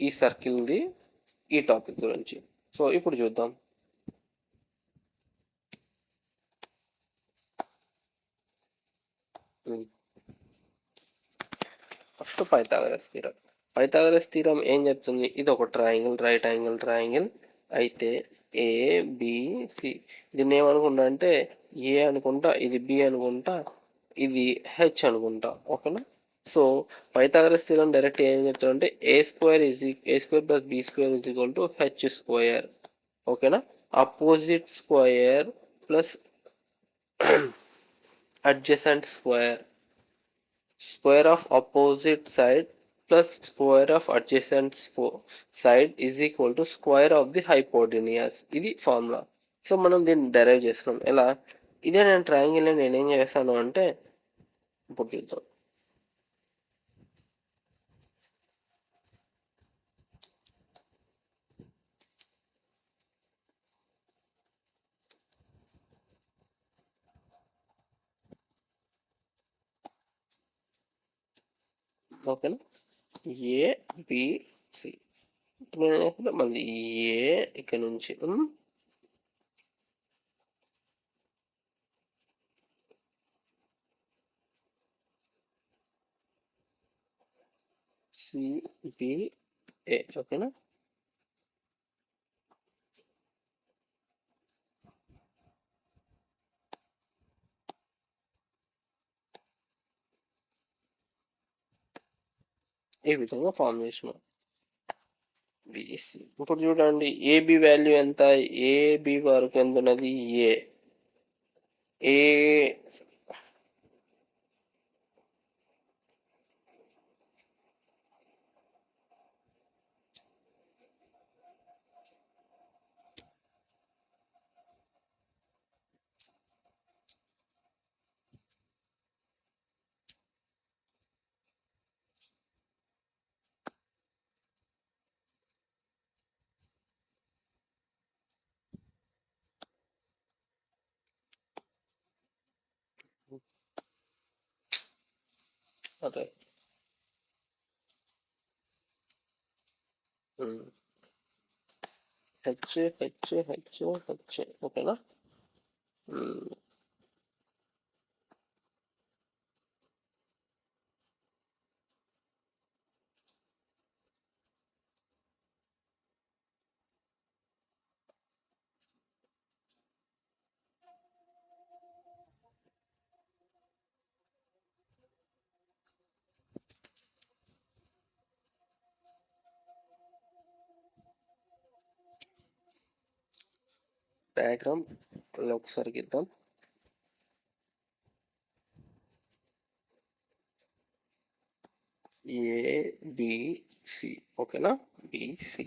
ఈ సర్కిల్ది ఈ టాపిక్ గురించి. సో ఇప్పుడు చూద్దాం. First Pythagoras theorem. Pythagoras theorem ఏం చెప్తుంది? ఇది ఒక ట్రయాంగిల్, రైట్ యాంగిల్ ట్రయాంగిల్ అయితే ఏబిసి. దీన్ని ఏమనుకుంటా అంటే ఏ అనుకుంటా, ఇది బి అనుకుంటా, ఇది హెచ్ అనుకుంటా. ఓకేనా? సో పైథాగరస్ థీరం డైరెక్ట్ ఏం చెప్తారంటే a square plus b square is equal to h square. ఓకేనా? Opposite square plus adjacent square of opposite side plus square of adjacent side is equal to square of the hypotenuse. ఇది ఫార్ములా. సో మనం దీన్ని డెరైవ్ చేస్తున్నాం. ఎలా? ఇదే నేను ట్రయాంగిల్ నేనేం చేస్తాను అంటే ఇప్పుడు చూద్దాం. ఓకేనా? ఏబిసి. నేను మళ్ళీ ఏ ఇక్కడ నుంచి సిబిఏ. ఓకేనా? ఈ విధంగా ఫామ్ చేసినాం. బీసీ ఇప్పుడు చూడండి ఏబి వాల్యూ ఎంత, ఏబి వరకు ఎంత ఉన్నది, ఏ ఏ అదే హెచ్ హెచ్ హెచ్ హెచ్ ఓకేనా. డయాగ్రామ్ ఒకసారి గీద్దాం. ఏబిసి ఓకేనా, బిసి.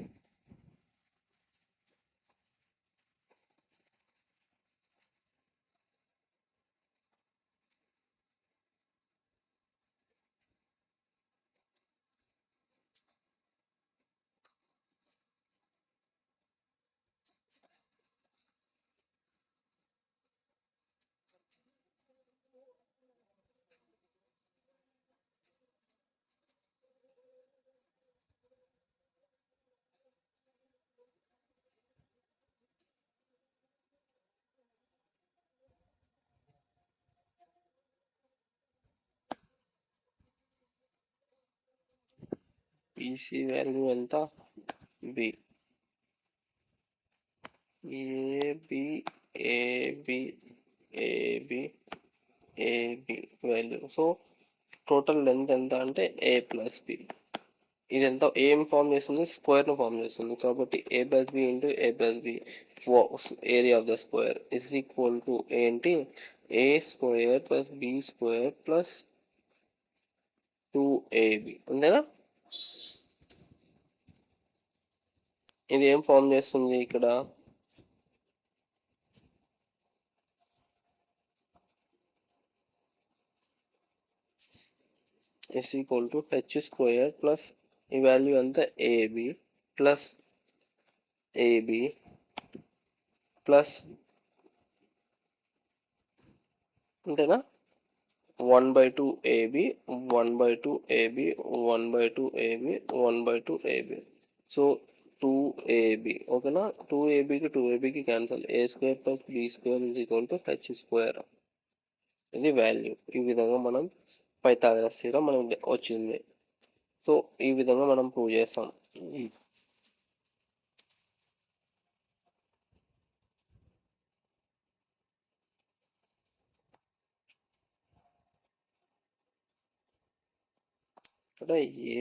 బీసీ వాల్యూ ఎంత, B. AB AB AB AB value. So total length ఎంత అంటే ఏ ప్లస్ బి. ఇది ఎంత ఏం ఫామ్ చేస్తుంది, స్క్వేర్ను ఫామ్ చేస్తుంది. కాబట్టి a plus b into a plus b area of the square is equal to ఏంటి, a square plus b square plus 2ab అంతేనా. ఇది ఏం ఫామ్ చేస్తుంది ఇక్కడ, is equal to h square plus ఈ వాల్యూ అంతా ఏబి ప్లస్ ఏబి ప్లస్ అంతేనా 1/2ab 1/2ab 1/2ab 1/2ab. So 2ab ఓకేనా. 2abకి 2abకి cancel, a square plus b square is equal to h square. ఇది వాల్యూ. ఈ విధంగా మనం పైథాగరస్ థీరం మనం వచ్చింది. సో ఈ విధంగా మనం ప్రూవ్ చేస్తాం. ఇక్కడ ఏ